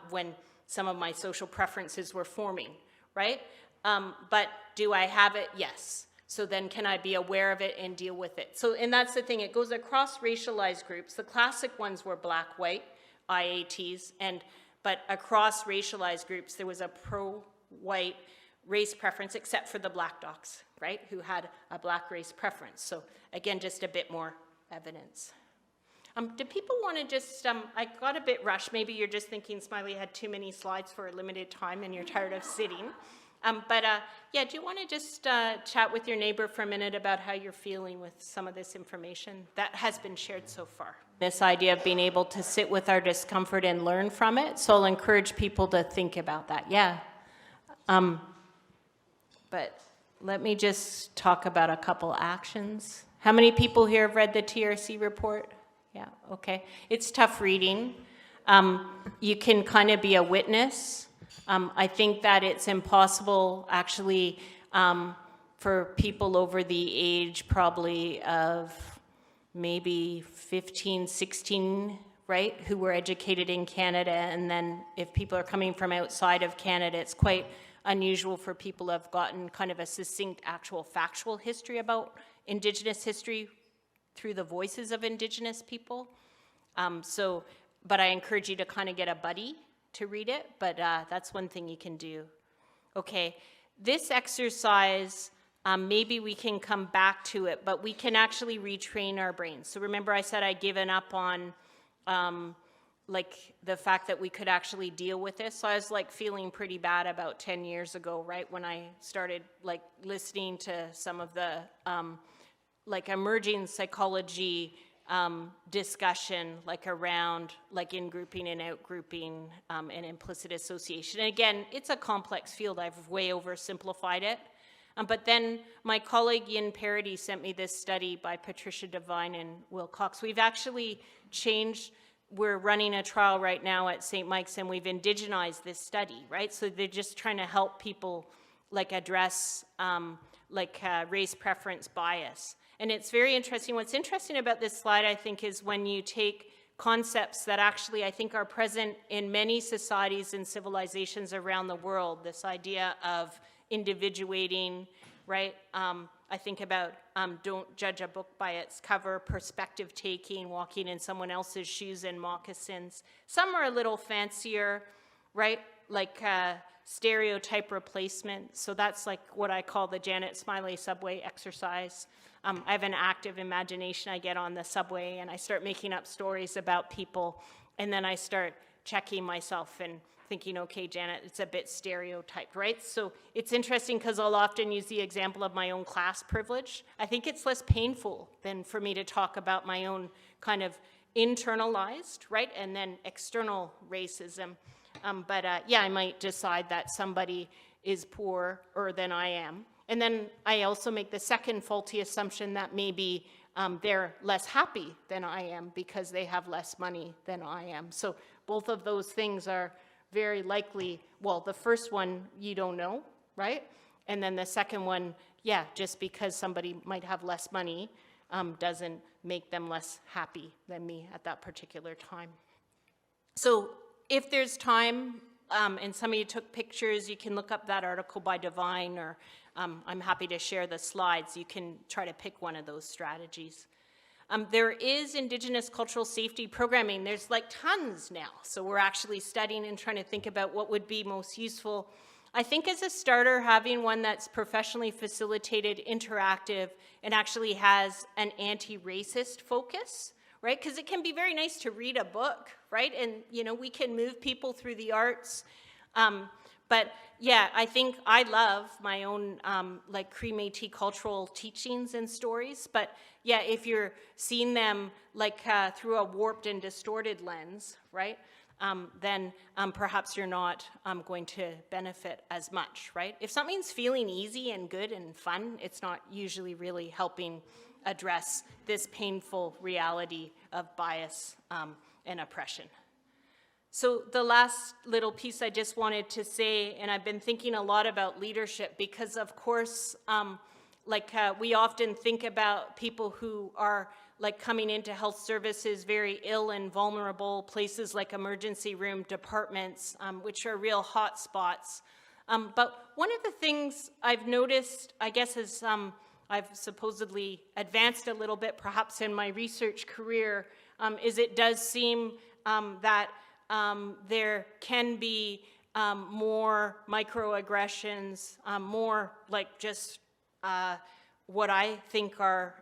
Speaker 7: when some of my social preferences were forming, right? But do I have it? Yes. So then can I be aware of it and deal with it? So, and that's the thing, it goes across racialized groups. The classic ones were black-white IATs, but across racialized groups, there was a pro-white race preference, except for the black docs, right, who had a black race preference. So again, just a bit more evidence. Do people want to just, I got a bit rushed. Maybe you're just thinking Smiley had too many slides for a limited time and you're tired of sitting. Yeah, do you want to just chat with your neighbor for a minute about how you're feeling with some of this information that has been shared so far? This idea of being able to sit with our discomfort and learn from it. So I'll encourage people to think about that. Yeah. But let me just talk about a couple actions. How many people here have read the TRC report? Yeah, okay. It's tough reading. You can kind of be a witness. I think that it's impossible, actually, for people over the age probably of maybe 15, 16, right, who were educated in Canada, and then if people are coming from outside of Canada, it's quite unusual for people to have gotten kind of a succinct, actual factual history about Indigenous history through the voices of Indigenous people. But I encourage you to kind of get a buddy to read it, but that's one thing you can do. Okay, this exercise, maybe we can come back to it, but we can actually retrain our brains. So remember I said I'd given up on like the fact that we could actually deal with this. So I was like feeling pretty bad about 10 years ago, right, when I started like listening to some of the like emerging psychology discussion, like around like in-grouping and out-grouping and implicit association. And again, it's a complex field. I've way oversimplified it. But then my colleague Ian Parody sent me this study by Patricia Devine and Will Cox. We've actually changed, we're running a trial right now at St. Mike's, and we've indigenized this study, right? So they're just trying to help people like address race preference bias. And it's very interesting. What's interesting about this slide, I think, is when you take concepts that actually I think are present in many societies and civilizations around the world, this idea of individuating, right? I think about don't judge a book by its cover, perspective taking, walking in someone else's shoes and moccasins. Some are a little fancier, right? Like stereotype replacement. So that's like what I call the Janet Smiley subway exercise. I have an active imagination. I get on the subway and I start making up stories about people, and then I start checking myself and thinking, okay, Janet, it's a bit stereotyped, right? So it's interesting because I'll often use the example of my own class privilege. I think it's less painful than for me to talk about my own kind of internalized, right, and then external racism. Yeah, I might decide that somebody is poorer than I am. And then I also make the second faulty assumption that maybe they're less happy than I am because they have less money than I am. So both of those things are very likely, well, the first one you don't know, right? And then the second one, yeah, just because somebody might have less money doesn't make them less happy than me at that particular time. So if there's time, and some of you took pictures, you can look up that article by Divine, or I'm happy to share the slides. You can try to pick one of those strategies. There is Indigenous cultural safety programming. There's like tons now. So we're actually studying and trying to think about what would be most useful. I think as a starter, having one that's professionally facilitated, interactive, and actually has an anti-racist focus, right? Because it can be very nice to read a book, right? And, you know, we can move people through the arts. But yeah, I think I love my own like Cree Métis cultural teachings and stories. But yeah, if you're seeing them like through a warped and distorted lens, right? Then perhaps you're not going to benefit as much, right? If something's feeling easy and good and fun, it's not usually really helping address this painful reality of bias and oppression. So the last little piece I just wanted to say, and I've been thinking a lot about leadership because, of course, we often think about people who are like coming into health services very ill and vulnerable, places like emergency room departments, which are real hot spots. But one of the things I've noticed, I guess, as I've supposedly advanced a little bit, perhaps in my research career, is it does seem that there can be more microaggressions, more like just what I think are,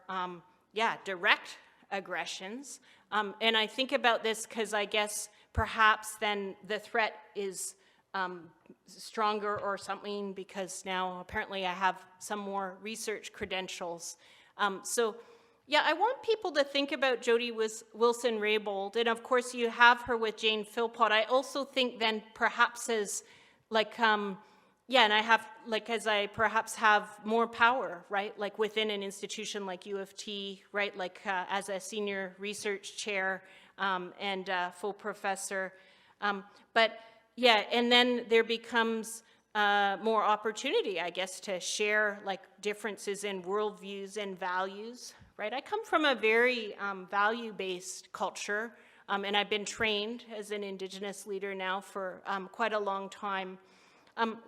Speaker 7: direct aggressions. And I think about this because I guess perhaps then the threat is stronger or something because now apparently I have some more research credentials. Yeah, I want people to think about Jody Wilson-Raybould, and of course you have her with Jane Philpott. I also think then perhaps as like, and I have, like as I perhaps have more power, right? Like within an institution like U of T, right? Like as a senior research chair and full professor. But yeah, and then there becomes more opportunity, I guess, to share like differences in worldviews and values. Right, I come from a very value-based culture, and I've been trained as an Indigenous leader now for quite a long time.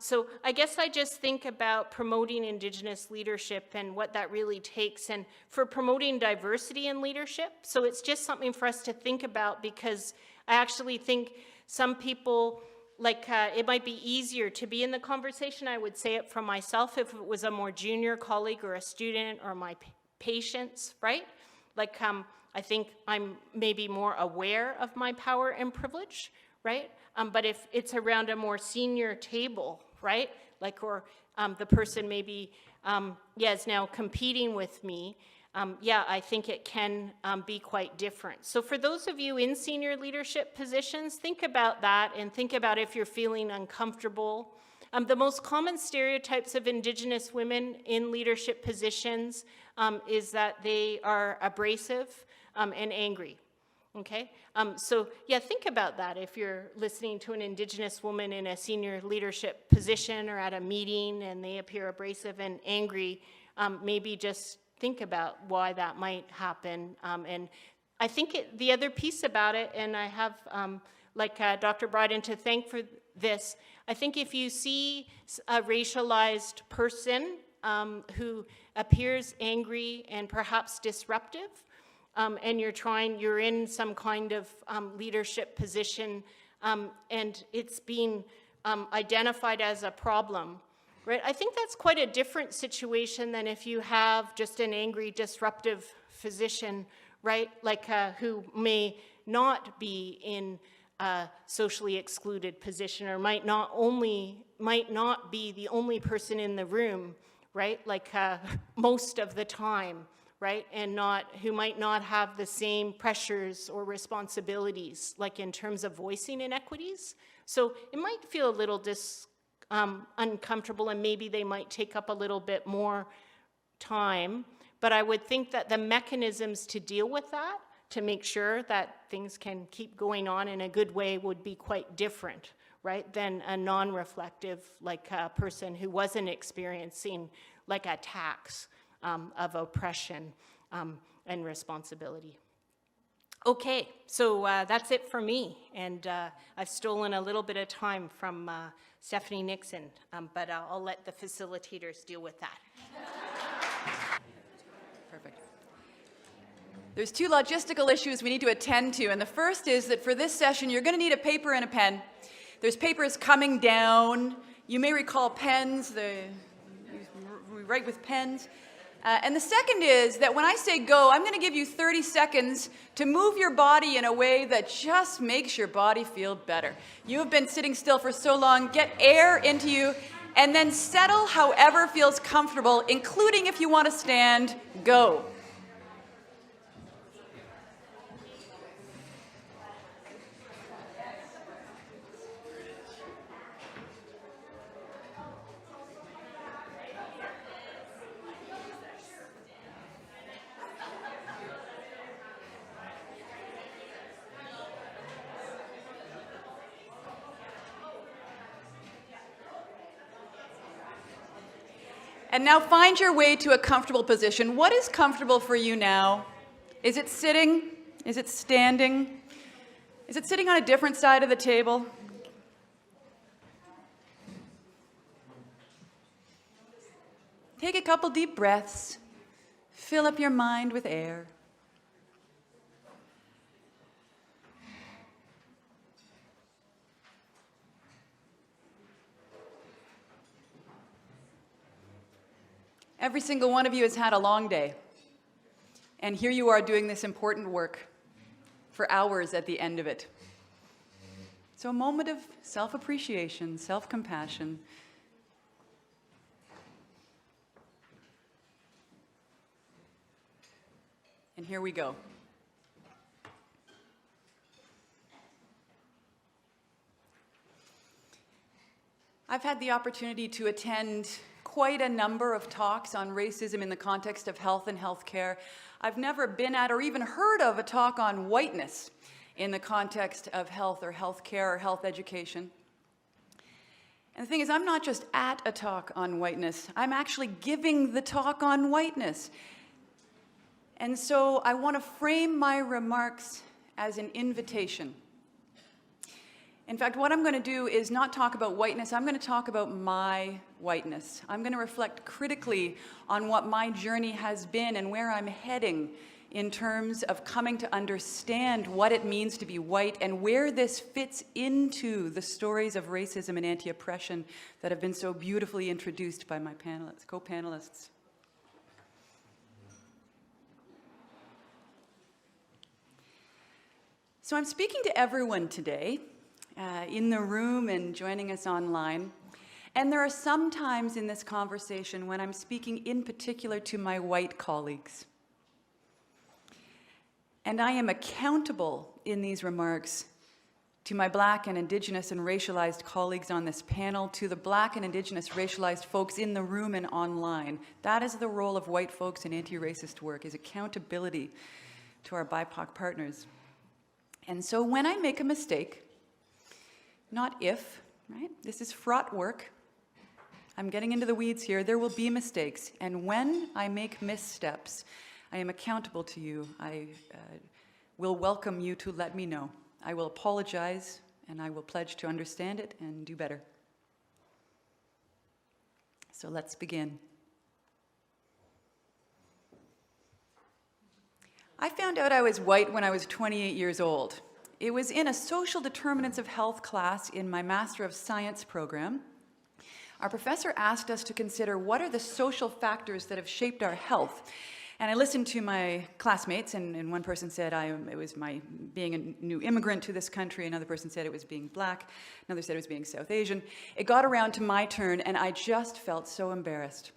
Speaker 7: So I guess I just think about promoting Indigenous leadership and what that really takes, and for promoting diversity in leadership. So it's just something for us to think about because I actually think some people, like it might be easier to be in the conversation. I would say it for myself if it was a more junior colleague or a student or my patients, right? Like I think I'm maybe more aware of my power and privilege, right? But if it's around a more senior table, right? Like, or the person maybe, is now competing with me, I think it can be quite different. So for those of you in senior leadership positions, think about that and think about if you're feeling uncomfortable. The most common stereotypes of Indigenous women in leadership positions is that they are abrasive and angry, okay? Think about that if you're listening to an Indigenous woman in a senior leadership position or at a meeting and they appear abrasive and angry, maybe just think about why that might happen. And I think the other piece about it, and I have like Dr. Bryden, to thank for this. I think if you see a racialized person who appears angry and perhaps disruptive, and you're in some kind of leadership position, and it's being identified as a problem, right? I think that's quite a different situation than if you have just an angry, disruptive physician, right? Like who may not be in a socially excluded position, or might not be the only person in the room, right? Like most of the time, right? And who might not have the same pressures or responsibilities, like in terms of voicing inequities. So it might feel a little uncomfortable, and maybe they might take up a little bit more time. But I would think that the mechanisms to deal with that, to make sure that things can keep going on in a good way, would be quite different, right, than a non-reflective, like a person who wasn't experiencing like attacks of oppression and responsibility. Okay, so that's it for me, and I've stolen a little bit of time from Stephanie Nixon, but I'll let the facilitators deal with that.
Speaker 8: Perfect. There's two logistical issues we need to attend to, and the first is that for this session, you're going to need a paper and a pen. There's papers coming down. You may recall pens. We write with pens. And the second is that when I say go, I'm going to give you 30 seconds to move your body in a way that just makes your body feel better. You have been sitting still for so long. Get air into you, and then settle however feels comfortable, including if you want to stand. Go. And now find your way to a comfortable position. What is comfortable for you now? Is it sitting? Is it standing? Is it sitting on a different side of the table? Take a couple deep breaths. Fill up your mind with air. Every single one of you has had a long day, and here you are doing this important work for hours at the end of it. So a moment of self-appreciation, self-compassion. And here we go. I've had the opportunity to attend quite a number of talks on racism in the context of health and healthcare. I've never been at or even heard of a talk on whiteness in the context of health or healthcare or health education. And the thing is, I'm not just at a talk on whiteness, I'm actually giving the talk on whiteness. And so I want to frame my remarks as an invitation. In fact, what I'm going to do is not talk about whiteness, I'm going to talk about my whiteness. I'm going to reflect critically on what my journey has been and where I'm heading in terms of coming to understand what it means to be white and where this fits into the stories of racism and anti-oppression that have been so beautifully introduced by my co-panelists. So I'm speaking to everyone today, in the room and joining us online. And there are some times in this conversation when I'm speaking in particular to my white colleagues. And I am accountable in these remarks to my Black and Indigenous and racialized colleagues on this panel, to the Black and Indigenous racialized folks in the room and online. That is the role of white folks in anti-racist work, is accountability to our BIPOC partners. And so when I make a mistake, not if, right? This is fraught work. I'm getting into the weeds here. There will be mistakes. And when I make missteps, I am accountable to you. I will welcome you to let me know. I will apologize, and I will pledge to understand it and do better. So let's begin. I found out I was white when I was 28 years old. It was in a social determinants of health class in my Master of Science program. Our professor asked us to consider what are the social factors that have shaped our health. And I listened to my classmates, and one person said it was my being a new immigrant to this country. Another person said it was being black. Another said it was being South Asian. It got around to my turn, and I just felt so embarrassed.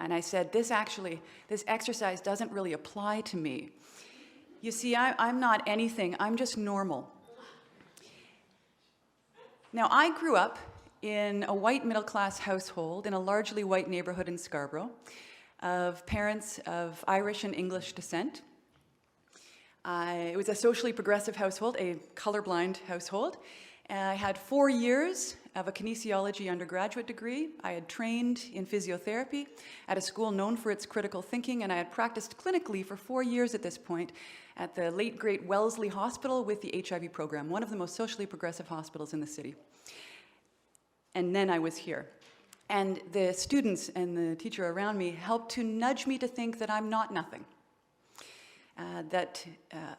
Speaker 8: And I said, this exercise doesn't really apply to me. You see, I'm not anything. I'm just normal. Now, I grew up in a white middle-class household in a largely white neighborhood in Scarborough, of parents of Irish and English descent. It was a socially progressive household, a colorblind household. I had 4 years of a kinesiology undergraduate degree. I had trained in physiotherapy at a school known for its critical thinking, and I had practiced clinically for 4 years at this point at the late great Wellesley Hospital with the HIV program, one of the most socially progressive hospitals in the city. And then I was here. And the students and the teacher around me helped to nudge me to think that I'm not nothing, that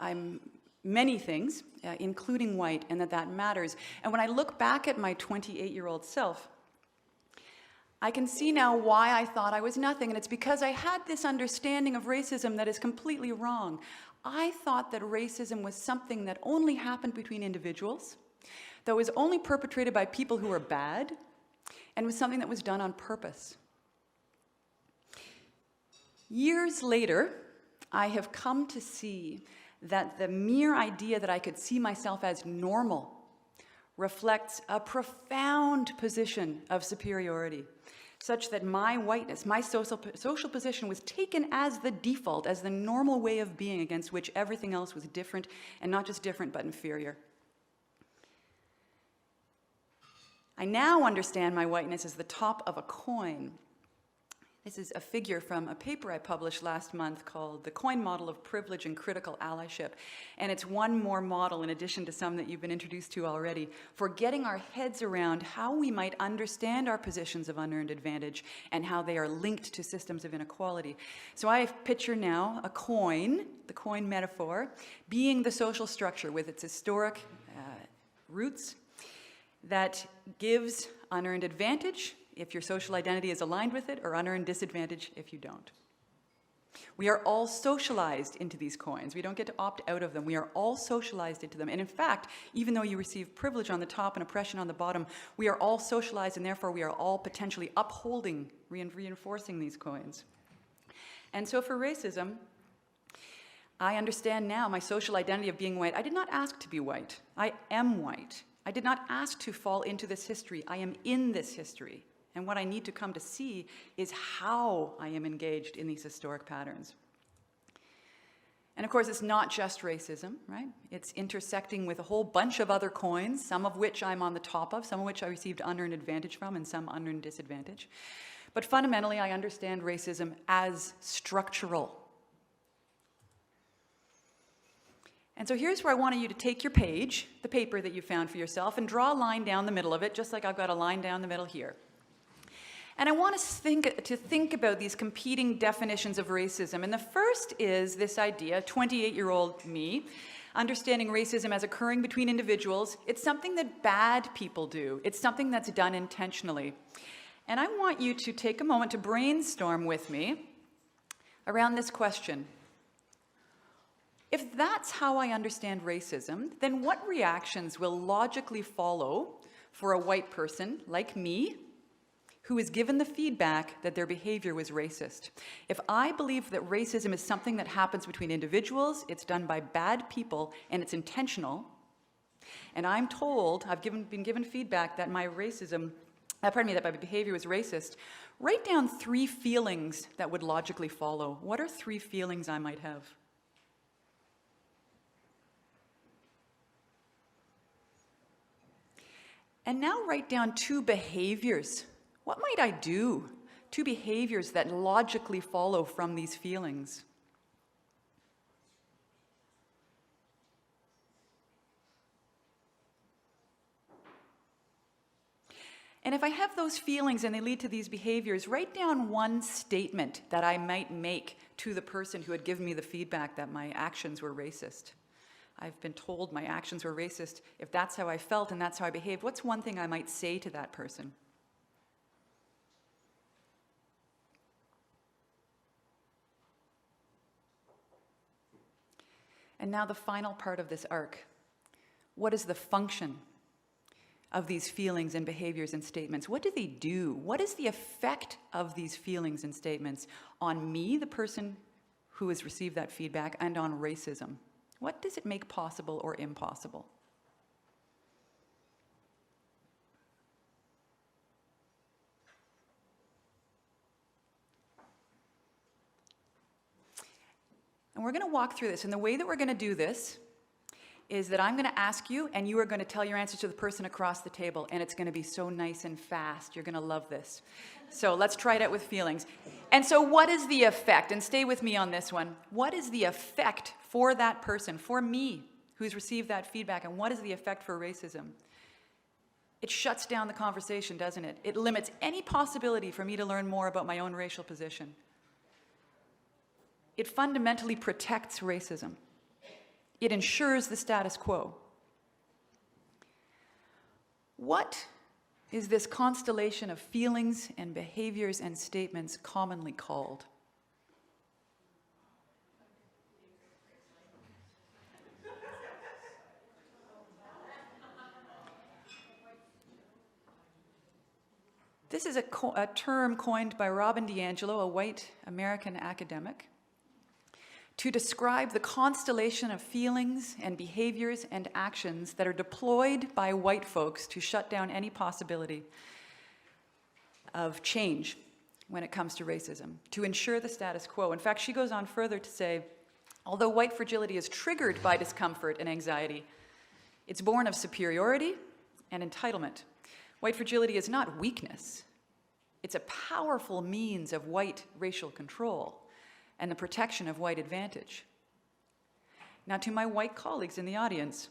Speaker 8: I'm many things, including white, and that matters. And when I look back at my 28-year-old self, I can see now why I thought I was nothing, and it's because I had this understanding of racism that is completely wrong. I thought that racism was something that only happened between individuals, that was only perpetrated by people who were bad, and was something that was done on purpose. Years later, I have come to see that the mere idea that I could see myself as normal reflects a profound position of superiority, such that my whiteness, my social position was taken as the default, as the normal way of being against which everything else was different, and not just different, but inferior. I now understand my whiteness as the top of a coin. This is a figure from a paper I published last month called The Coin Model of Privilege and Critical Allyship. And it's one more model, in addition to some that you've been introduced to already, for getting our heads around how we might understand our positions of unearned advantage and how they are linked to systems of inequality. So I picture now a coin, the coin metaphor, being the social structure with its historic roots that gives unearned advantage if your social identity is aligned with it, or unearned disadvantage if you don't. We are all socialized into these coins. We don't get to opt out of them. We are all socialized into them. And in fact, even though you receive privilege on the top and oppression on the bottom, we are all socialized, and therefore we are all potentially upholding, reinforcing these coins. And so for racism, I understand now my social identity of being white. I did not ask to be white. I am white. I did not ask to fall into this history. I am in this history. And what I need to come to see is how I am engaged in these historic patterns. And of course, it's not just racism, right? It's intersecting with a whole bunch of other coins, some of which I'm on the top of, some of which I received unearned advantage from, and some unearned disadvantage. But fundamentally, I understand racism as structural. And so here's where I wanted you to take your page, the paper that you found for yourself, and draw a line down the middle of it, just like I've got a line down the middle here. And I want us to think about these competing definitions of racism. And the first is this idea, 28-year-old me, understanding racism as occurring between individuals. It's something that bad people do. It's something that's done intentionally. And I want you to take a moment to brainstorm with me around this question. If that's how I understand racism, then what reactions will logically follow for a white person like me who is given the feedback that their behavior was racist? If I believe that racism is something that happens between individuals, it's done by bad people, and it's intentional, and I'm told, been given feedback that my that my behavior was racist, write down 3 feelings that would logically follow. What are 3 feelings I might have? And now write down 2 behaviors. What might I do? 2 behaviors that logically follow from these feelings. And if I have those feelings and they lead to these behaviors, write down one statement that I might make to the person who had given me the feedback that my actions were racist. I've been told my actions were racist. If that's how I felt and that's how I behaved, what's one thing I might say to that person? And now the final part of this arc. What is the function of these feelings and behaviors and statements? What do they do? What is the effect of these feelings and statements on me, the person who has received that feedback, and on racism? What does it make possible or impossible? And we're going to walk through this. And the way that we're going to do this is that I'm going to ask you, and you are going to tell your answer to the person across the table, and it's going to be so nice and fast. You're going to love this. So let's try it out with feelings. And so what is the effect? And stay with me on this one. What is the effect for that person, for me, who's received that feedback, and what is the effect for racism? It shuts down the conversation, doesn't it? It limits any possibility for me to learn more about my own racial position. It fundamentally protects racism. It ensures the status quo. What is this constellation of feelings and behaviors and statements commonly called? This is a term coined by Robin DiAngelo, a white American academic, to describe the constellation of feelings and behaviors and actions that are deployed by white folks to shut down any possibility of change when it comes to racism, to ensure the status quo. In fact, she goes on further to say, although white fragility is triggered by discomfort and anxiety, it's born of superiority and entitlement. White fragility is not weakness. It's a powerful means of white racial control and the protection of white advantage. Now, to my white colleagues in the audience,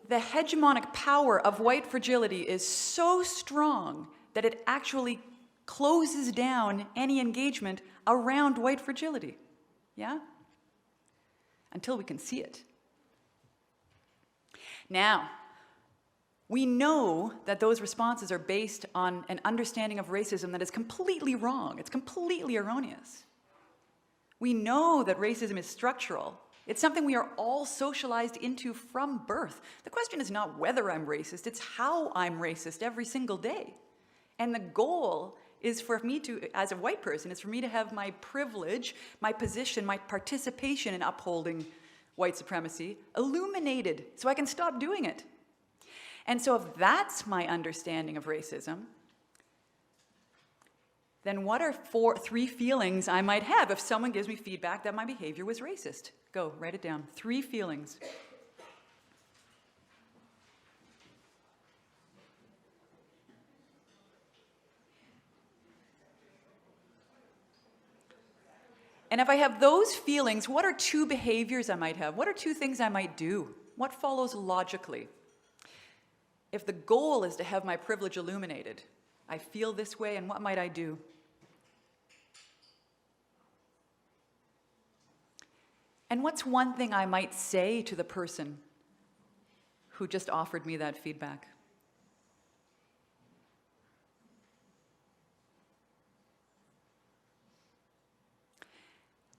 Speaker 8: the hegemonic power of white fragility is so strong that it actually closes down any engagement around white fragility. Yeah? Until we can see it. Now, we know that those responses are based on an understanding of racism that is completely wrong. It's completely erroneous. We know that racism is structural. It's something we are all socialized into from birth. The question is not whether I'm racist, it's how I'm racist every single day. And the goal is for me to, as a white person, is for me to have my privilege, my position, my participation in upholding white supremacy illuminated so I can stop doing it. And so if that's my understanding of racism, then what are three feelings I might have if someone gives me feedback that my behavior was racist? Go, write it down. 3 feelings. And if I have those feelings, what are 2 behaviors I might have? What are 2 things I might do? What follows logically? If the goal is to have my privilege illuminated, I feel this way, and what might I do? And what's one thing I might say to the person who just offered me that feedback?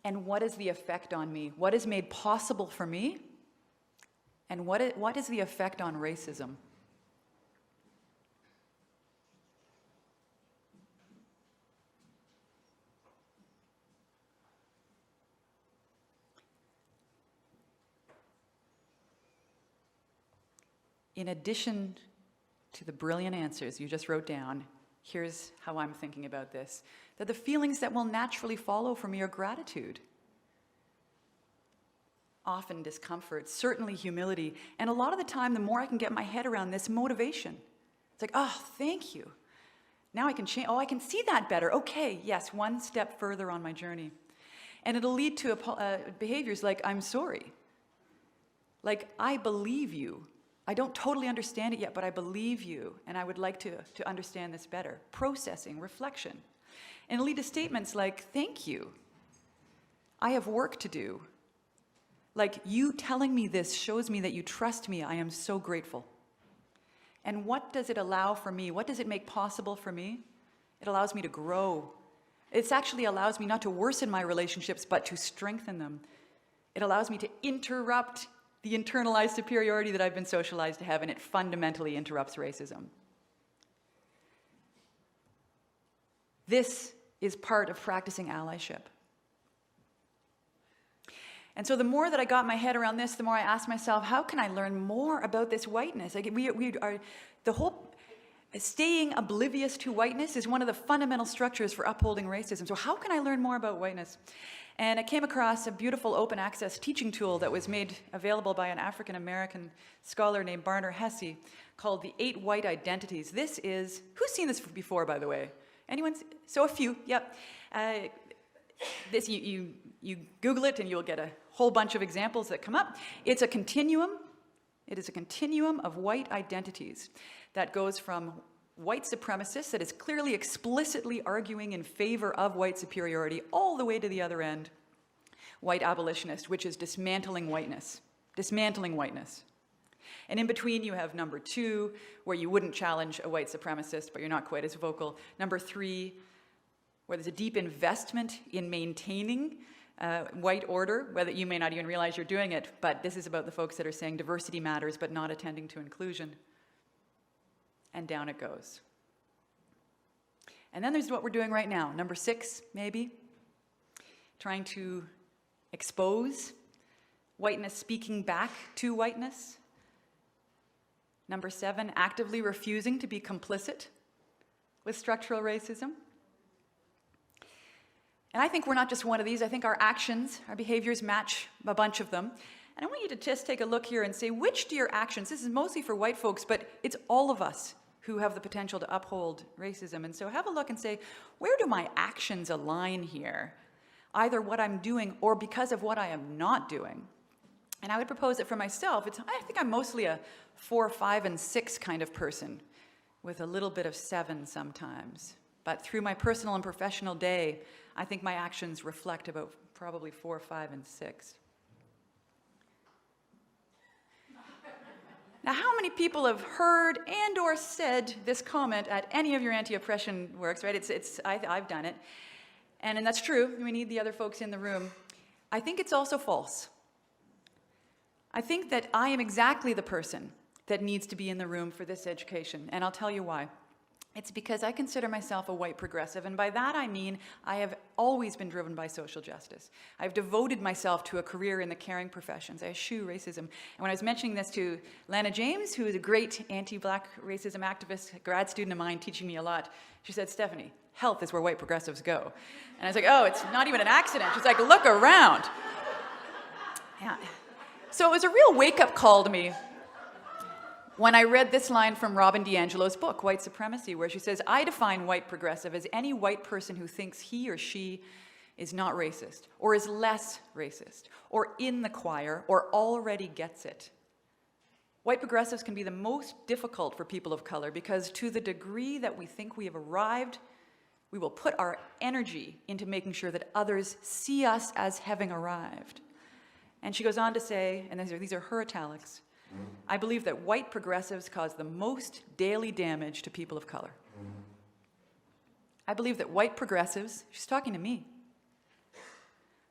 Speaker 8: And what is the effect on me? What is made possible for me? And what is the effect on racism? In addition to the brilliant answers you just wrote down, here's how I'm thinking about this. That the feelings that will naturally follow for me are gratitude, often discomfort, certainly humility, and a lot of the time, the more I can get my head around this, motivation. It's like, oh, thank you. Now I can change. Oh, I can see that better. Okay, yes, one step further on my journey. And it'll lead to behaviors like, I'm sorry. Like, I believe you. I don't totally understand it yet, but I believe you, and I would like to understand this better. Processing, reflection. And it'll lead to statements like, thank you. I have work to do. Like, you telling me this shows me that you trust me. I am so grateful. And what does it allow for me? What does it make possible for me? It allows me to grow. It actually allows me not to worsen my relationships, but to strengthen them. It allows me to interrupt the internalized superiority that I've been socialized to have, and it fundamentally interrupts racism. This is part of practicing allyship. And so the more that I got my head around this, the more I asked myself, how can I learn more about this whiteness? Like the whole staying oblivious to whiteness is one of the fundamental structures for upholding racism. So how can I learn more about whiteness? And I came across a beautiful open access teaching tool that was made available by an African-American scholar named Barner Hesse called The 8 White Identities. This is, who's seen this before, by the way? Anyone? So a few, yep. This, you Google it and you'll get a whole bunch of examples that come up. It's a continuum. It is a continuum of white identities that goes from white supremacists, that is clearly explicitly arguing in favor of white superiority, all the way to the other end, white abolitionist, which is dismantling whiteness. Dismantling whiteness. And in between you have number 2, where you wouldn't challenge a white supremacist, but you're not quite as vocal. Number 3, where there's a deep investment in maintaining white order, whether you may not even realize you're doing it, but this is about the folks that are saying diversity matters, but not attending to inclusion. And down it goes. And then there's what we're doing right now. Number 6, maybe, trying to expose whiteness speaking back to whiteness. Number 7, actively refusing to be complicit with structural racism. And I think we're not just one of these. I think our actions, our behaviors match a bunch of them. And I want you to just take a look here and say, which do your actions, this is mostly for white folks, but it's all of us who have the potential to uphold racism. And so have a look and say, where do my actions align here? Either what I'm doing or because of what I am not doing. And I would propose that for myself, I think I'm mostly a 4, 5, and 6 kind of person with a little bit of 7 sometimes. But through my personal and professional day, I think my actions reflect about probably 4, 5, and 6. Now, how many people have heard and or said this comment at any of your anti-oppression works, right? I've done it. And that's true. We need the other folks in the room. I think it's also false. I think that I am exactly the person that needs to be in the room for this education, and I'll tell you why. It's because I consider myself a white progressive, and by that I mean I have always been driven by social justice. I've devoted myself to a career in the caring professions. I eschew racism. And when I was mentioning this to Lana James, who is a great anti-black racism activist, a grad student of mine teaching me a lot, she said, Stephanie, health is where white progressives go. And I was like, oh, it's not even an accident. She's like, look around. Yeah. So it was a real wake-up call to me when I read this line from Robin DiAngelo's book, White Supremacy, where she says, I define white progressive as any white person who thinks he or she is not racist, or is less racist, or in the choir, or already gets it. White progressives can be the most difficult for people of color because to the degree that we think we have arrived, we will put our energy into making sure that others see us as having arrived. And she goes on to say, and these are her italics, I believe that white progressives cause the most daily damage to people of color. I believe that white progressives, she's talking to me,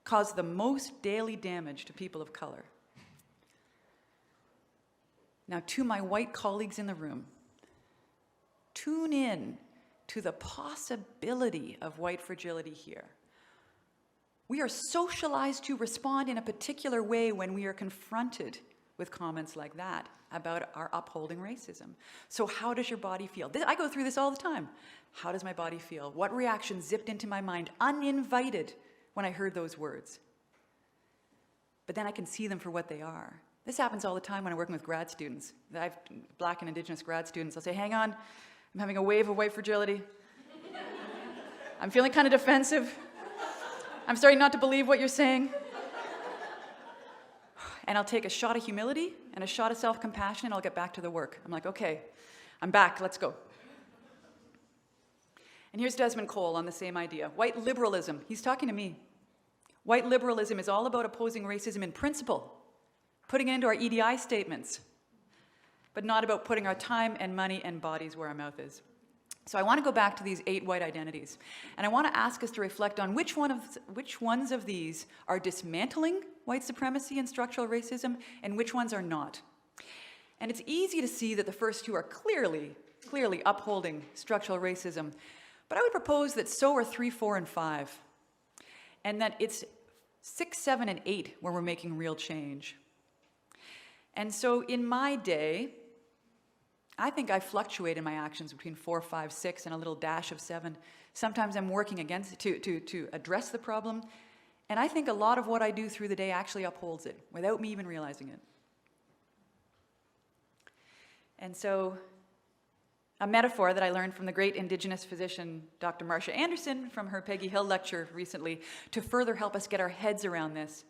Speaker 8: cause the most daily damage to people of color. Now, to my white colleagues in the room, tune in to the possibility of white fragility here. We are socialized to respond in a particular way when we are confronted with comments like that about our upholding racism. So how does your body feel? I go through this all the time. How does my body feel? What reaction zipped into my mind uninvited when I heard those words? But then I can see them for what they are. This happens all the time when I'm working with grad students. I have Black and Indigenous grad students. I'll say, hang on, I'm having a wave of white fragility. I'm feeling kind of defensive. I'm starting not to believe what you're saying. and I'll take a shot of humility and a shot of self-compassion, and I'll get back to the work. I'm like, okay, I'm back, let's go. And here's Desmond Cole on the same idea. White liberalism, he's talking to me. White liberalism is all about opposing racism in principle, putting it into our EDI statements, but not about putting our time and money and bodies where our mouth is. So I want to go back to these 8 white identities, and I want to ask us to reflect on which ones of these are dismantling white supremacy and structural racism, and which ones are not. And it's easy to see that the first 2 are clearly upholding structural racism, but I would propose that so are 3, 4, and 5, and that it's 6, 7, and 8 where we're making real change. And so in my day, I think I fluctuate in my actions between 4, 5, 6, and a little dash of 7. Sometimes I'm working against it to address the problem, and I think a lot of what I do through the day actually upholds it without me even realizing it. And so a metaphor that I learned from the great Indigenous physician, Dr. Marcia Anderson, from her Peggy Hill lecture recently, to further help us get our heads around this.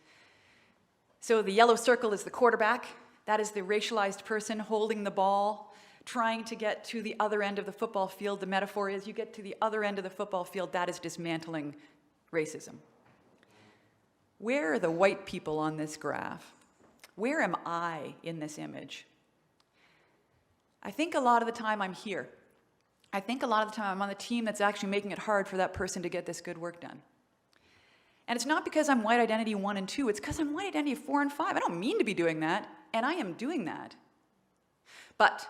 Speaker 8: So the yellow circle is the quarterback. That is the racialized person holding the ball, trying to get to the other end of the football field. The metaphor is you get to the other end of the football field, that is dismantling racism. Where are the white people on this graph? Where am I in this image? I think a lot of the time I'm here. I think a lot of the time I'm on the team that's actually making it hard for that person to get this good work done. And it's not because I'm white identity 1 and 2, it's because I'm white identity 4 and 5. I don't mean to be doing that, and I am doing that. But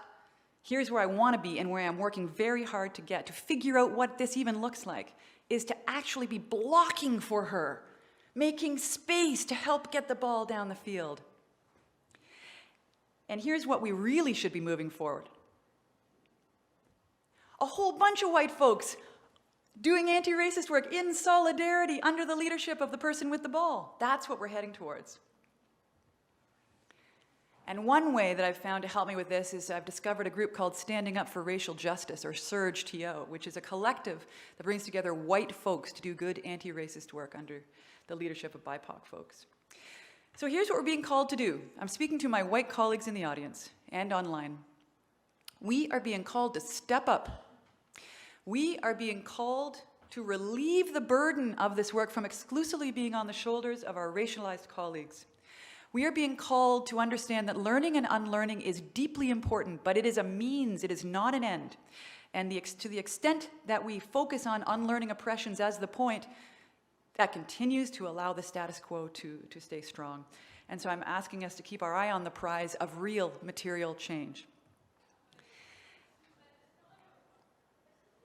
Speaker 8: here's where I want to be and where I'm working very hard to get, to figure out what this even looks like, is to actually be blocking for her, making space to help get the ball down the field. And here's what we really should be moving forward. A whole bunch of white folks doing anti-racist work in solidarity under the leadership of the person with the ball. That's what we're heading towards. And one way that I've found to help me with this is I've discovered a group called Standing Up for Racial Justice, or SURGE-TO, which is a collective that brings together white folks to do good anti-racist work under the leadership of BIPOC folks. So here's what we're being called to do. I'm speaking to my white colleagues in the audience and online. We are being called to step up. We are being called to relieve the burden of this work from exclusively being on the shoulders of our racialized colleagues. We are being called to understand that learning and unlearning is deeply important, but it is a means, it is not an end. And to the extent that we focus on unlearning oppressions as the point, that continues to allow the status quo to stay strong. And so I'm asking us to keep our eye on the prize of real material change.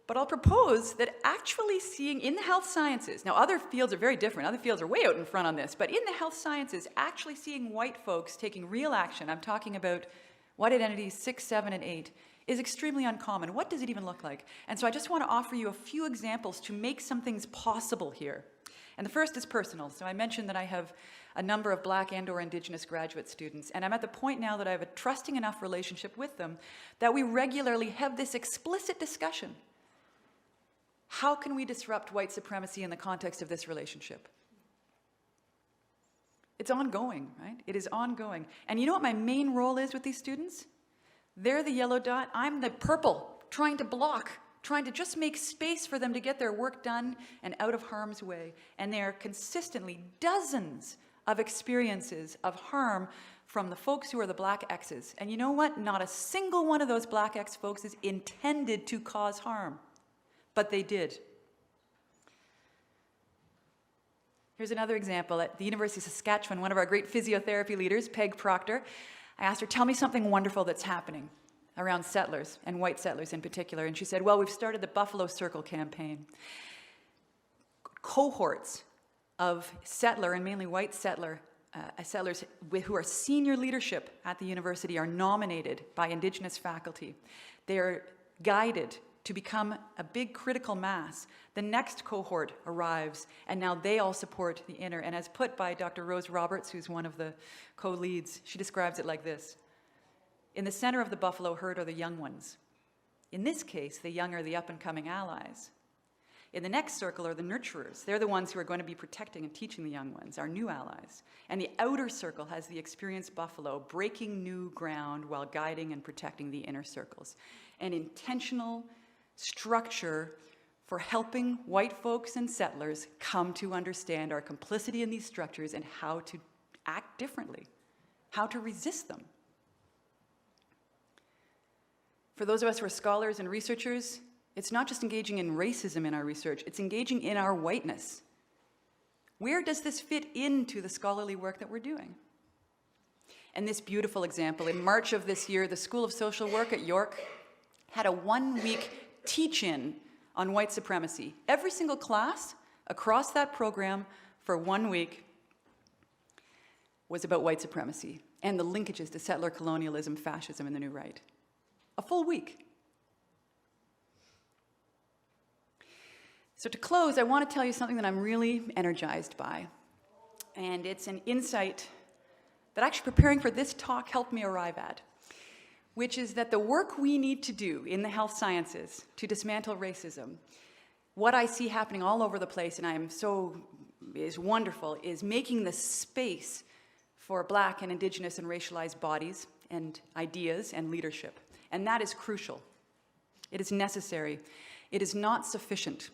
Speaker 8: But I'll propose that actually seeing in the health sciences, now other fields are very different, other fields are way out in front on this, but in the health sciences, actually seeing white folks taking real action, I'm talking about white identities 6, 7, and 8, is extremely uncommon. What does it even look like? And so I just want to offer you a few examples to make some things possible here. And the first is personal. So I mentioned that I have a number of Black and/or Indigenous graduate students, and I'm at the point now that I have a trusting enough relationship with them that we regularly have this explicit discussion. How can we disrupt white supremacy in the context of this relationship? It's ongoing, right? It is ongoing. And you know what my main role is with these students? They're the yellow dot, I'm the purple, trying to block, trying to just make space for them to get their work done and out of harm's way. And there are consistently dozens of experiences of harm from the folks who are the Black X's. And you know what? Not a single one of those Black X folks is intended to cause harm. But they did. Here's another example. At the University of Saskatchewan, one of our great physiotherapy leaders, Peg Proctor, I asked her, tell me something wonderful that's happening around settlers, and white settlers in particular. And she said, well, we've started the Buffalo Circle campaign. Cohorts of settler, and mainly white settlers who are senior leadership at the university are nominated by Indigenous faculty. They are guided to become a big critical mass. The next cohort arrives, and now they all support the inner. And as put by Dr. Rose Roberts, who's one of the co-leads, she describes it like this. In the center of the buffalo herd are the young ones. In this case, the young are the up-and-coming allies. In the next circle are the nurturers. They're the ones who are going to be protecting and teaching the young ones, our new allies. And the outer circle has the experienced buffalo breaking new ground while guiding and protecting the inner circles. An intentional structure for helping white folks and settlers come to understand our complicity in these structures and how to act differently, how to resist them. For those of us who are scholars and researchers, it's not just engaging in racism in our research, it's engaging in our whiteness. Where does this fit into the scholarly work that we're doing? And this beautiful example, in March of this year, the School of Social Work at York had a one-week teach-in on white supremacy. Every single class across that program for 1 week was about white supremacy and the linkages to settler colonialism, fascism, and the new right. A full week. So to close, I want to tell you something that I'm really energized by. And it's an insight that actually preparing for this talk helped me arrive at, which is that the work we need to do in the health sciences to dismantle racism, what I see happening all over the place, and I am so is wonderful, is making the space for Black and Indigenous and racialized bodies and ideas and leadership. And that is crucial. It is necessary. It is not sufficient.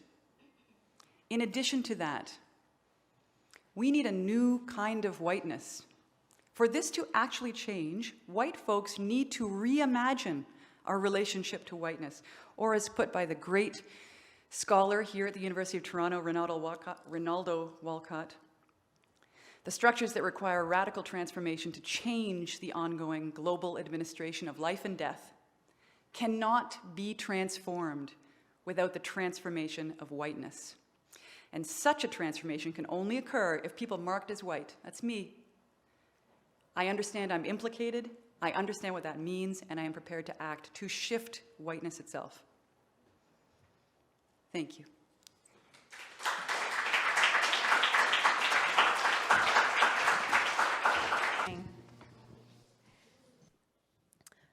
Speaker 8: In addition to that, we need a new kind of whiteness. For this to actually change, white folks need to reimagine our relationship to whiteness, or as put by the great scholar here at the University of Toronto, Ronaldo Walcott, the structures that require radical transformation to change the ongoing global administration of life and death cannot be transformed without the transformation of whiteness. And such a transformation can only occur if people marked as white, that's me, I understand I'm implicated, I understand what that means, and I am prepared to act to shift whiteness itself. Thank you.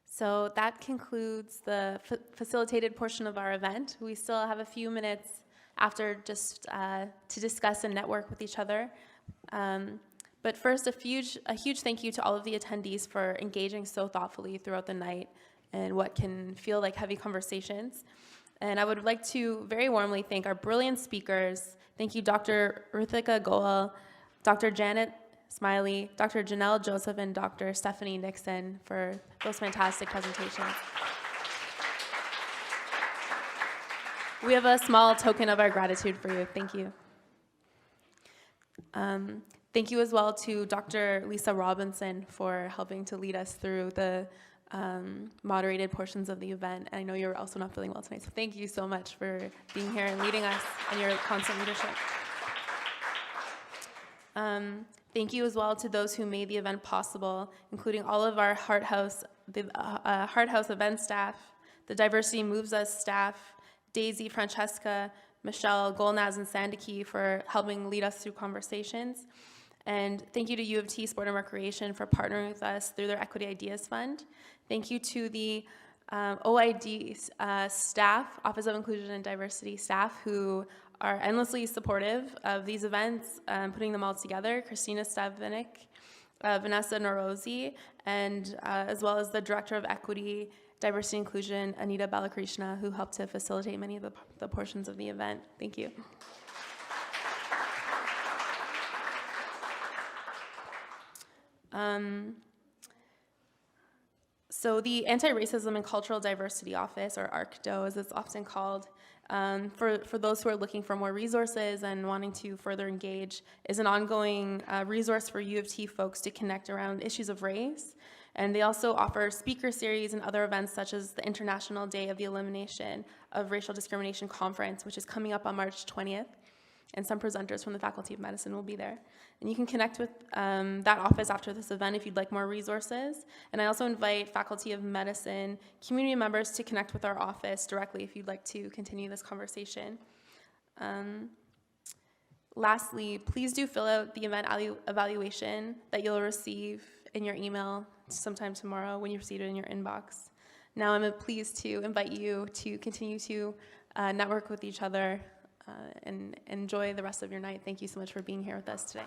Speaker 9: So that concludes the facilitated portion of our event. We still have a few minutes after just to discuss and network with each other. But first, a huge thank you to all of the attendees for engaging so thoughtfully throughout the night and what can feel like heavy conversations. And I would like to very warmly thank our brilliant speakers. Thank you, Dr. Rithika Goel, Dr. Janet Smiley, Dr. Janelle Joseph, and Dr. Stephanie Nixon for those fantastic presentations. We have a small token of our gratitude for you. Thank you. Thank you as well to Dr. Lisa Robinson for helping to lead us through the moderated portions of the event. And I know you're also not feeling well tonight, so thank you so much for being here and leading us and your constant leadership. Thank you as well to those who made the event possible, including all of our Heart House event staff, the Diversity Moves Us staff, Daisy, Francesca, Michelle, Golnaz, and Sandiki for helping lead us through conversations. And thank you to U of T Sport and Recreation for partnering with us through their Equity Ideas Fund. Thank you to the OID staff, Office of Inclusion and Diversity staff, who are endlessly supportive of these events, putting them all together, Christina Stavnik, Vanessa Norozi, and as well as the Director of Equity, Diversity Inclusion, Anita Balakrishna, who helped to facilitate many of the portions of the event. Thank you. So the Anti-Racism and Cultural Diversity Office, or ARCDO as it's often called, for those who are looking for more resources and wanting to further engage, is an ongoing resource for U of T folks to connect around issues of race. And they also offer speaker series and other events such as the International Day of the Elimination of Racial Discrimination Conference, which is coming up on March 20th. And some presenters from the Faculty of Medicine will be there. And you can connect with that office after this event if you'd like more resources. And I also invite Faculty of Medicine community members to connect with our office directly if you'd like to continue this conversation. Lastly, please do fill out the event evaluation that you'll receive in your email sometime tomorrow when you receive it in your inbox. Now I'm pleased to invite you to continue to network with each other and enjoy the rest of your night. Thank you so much for being here with us today.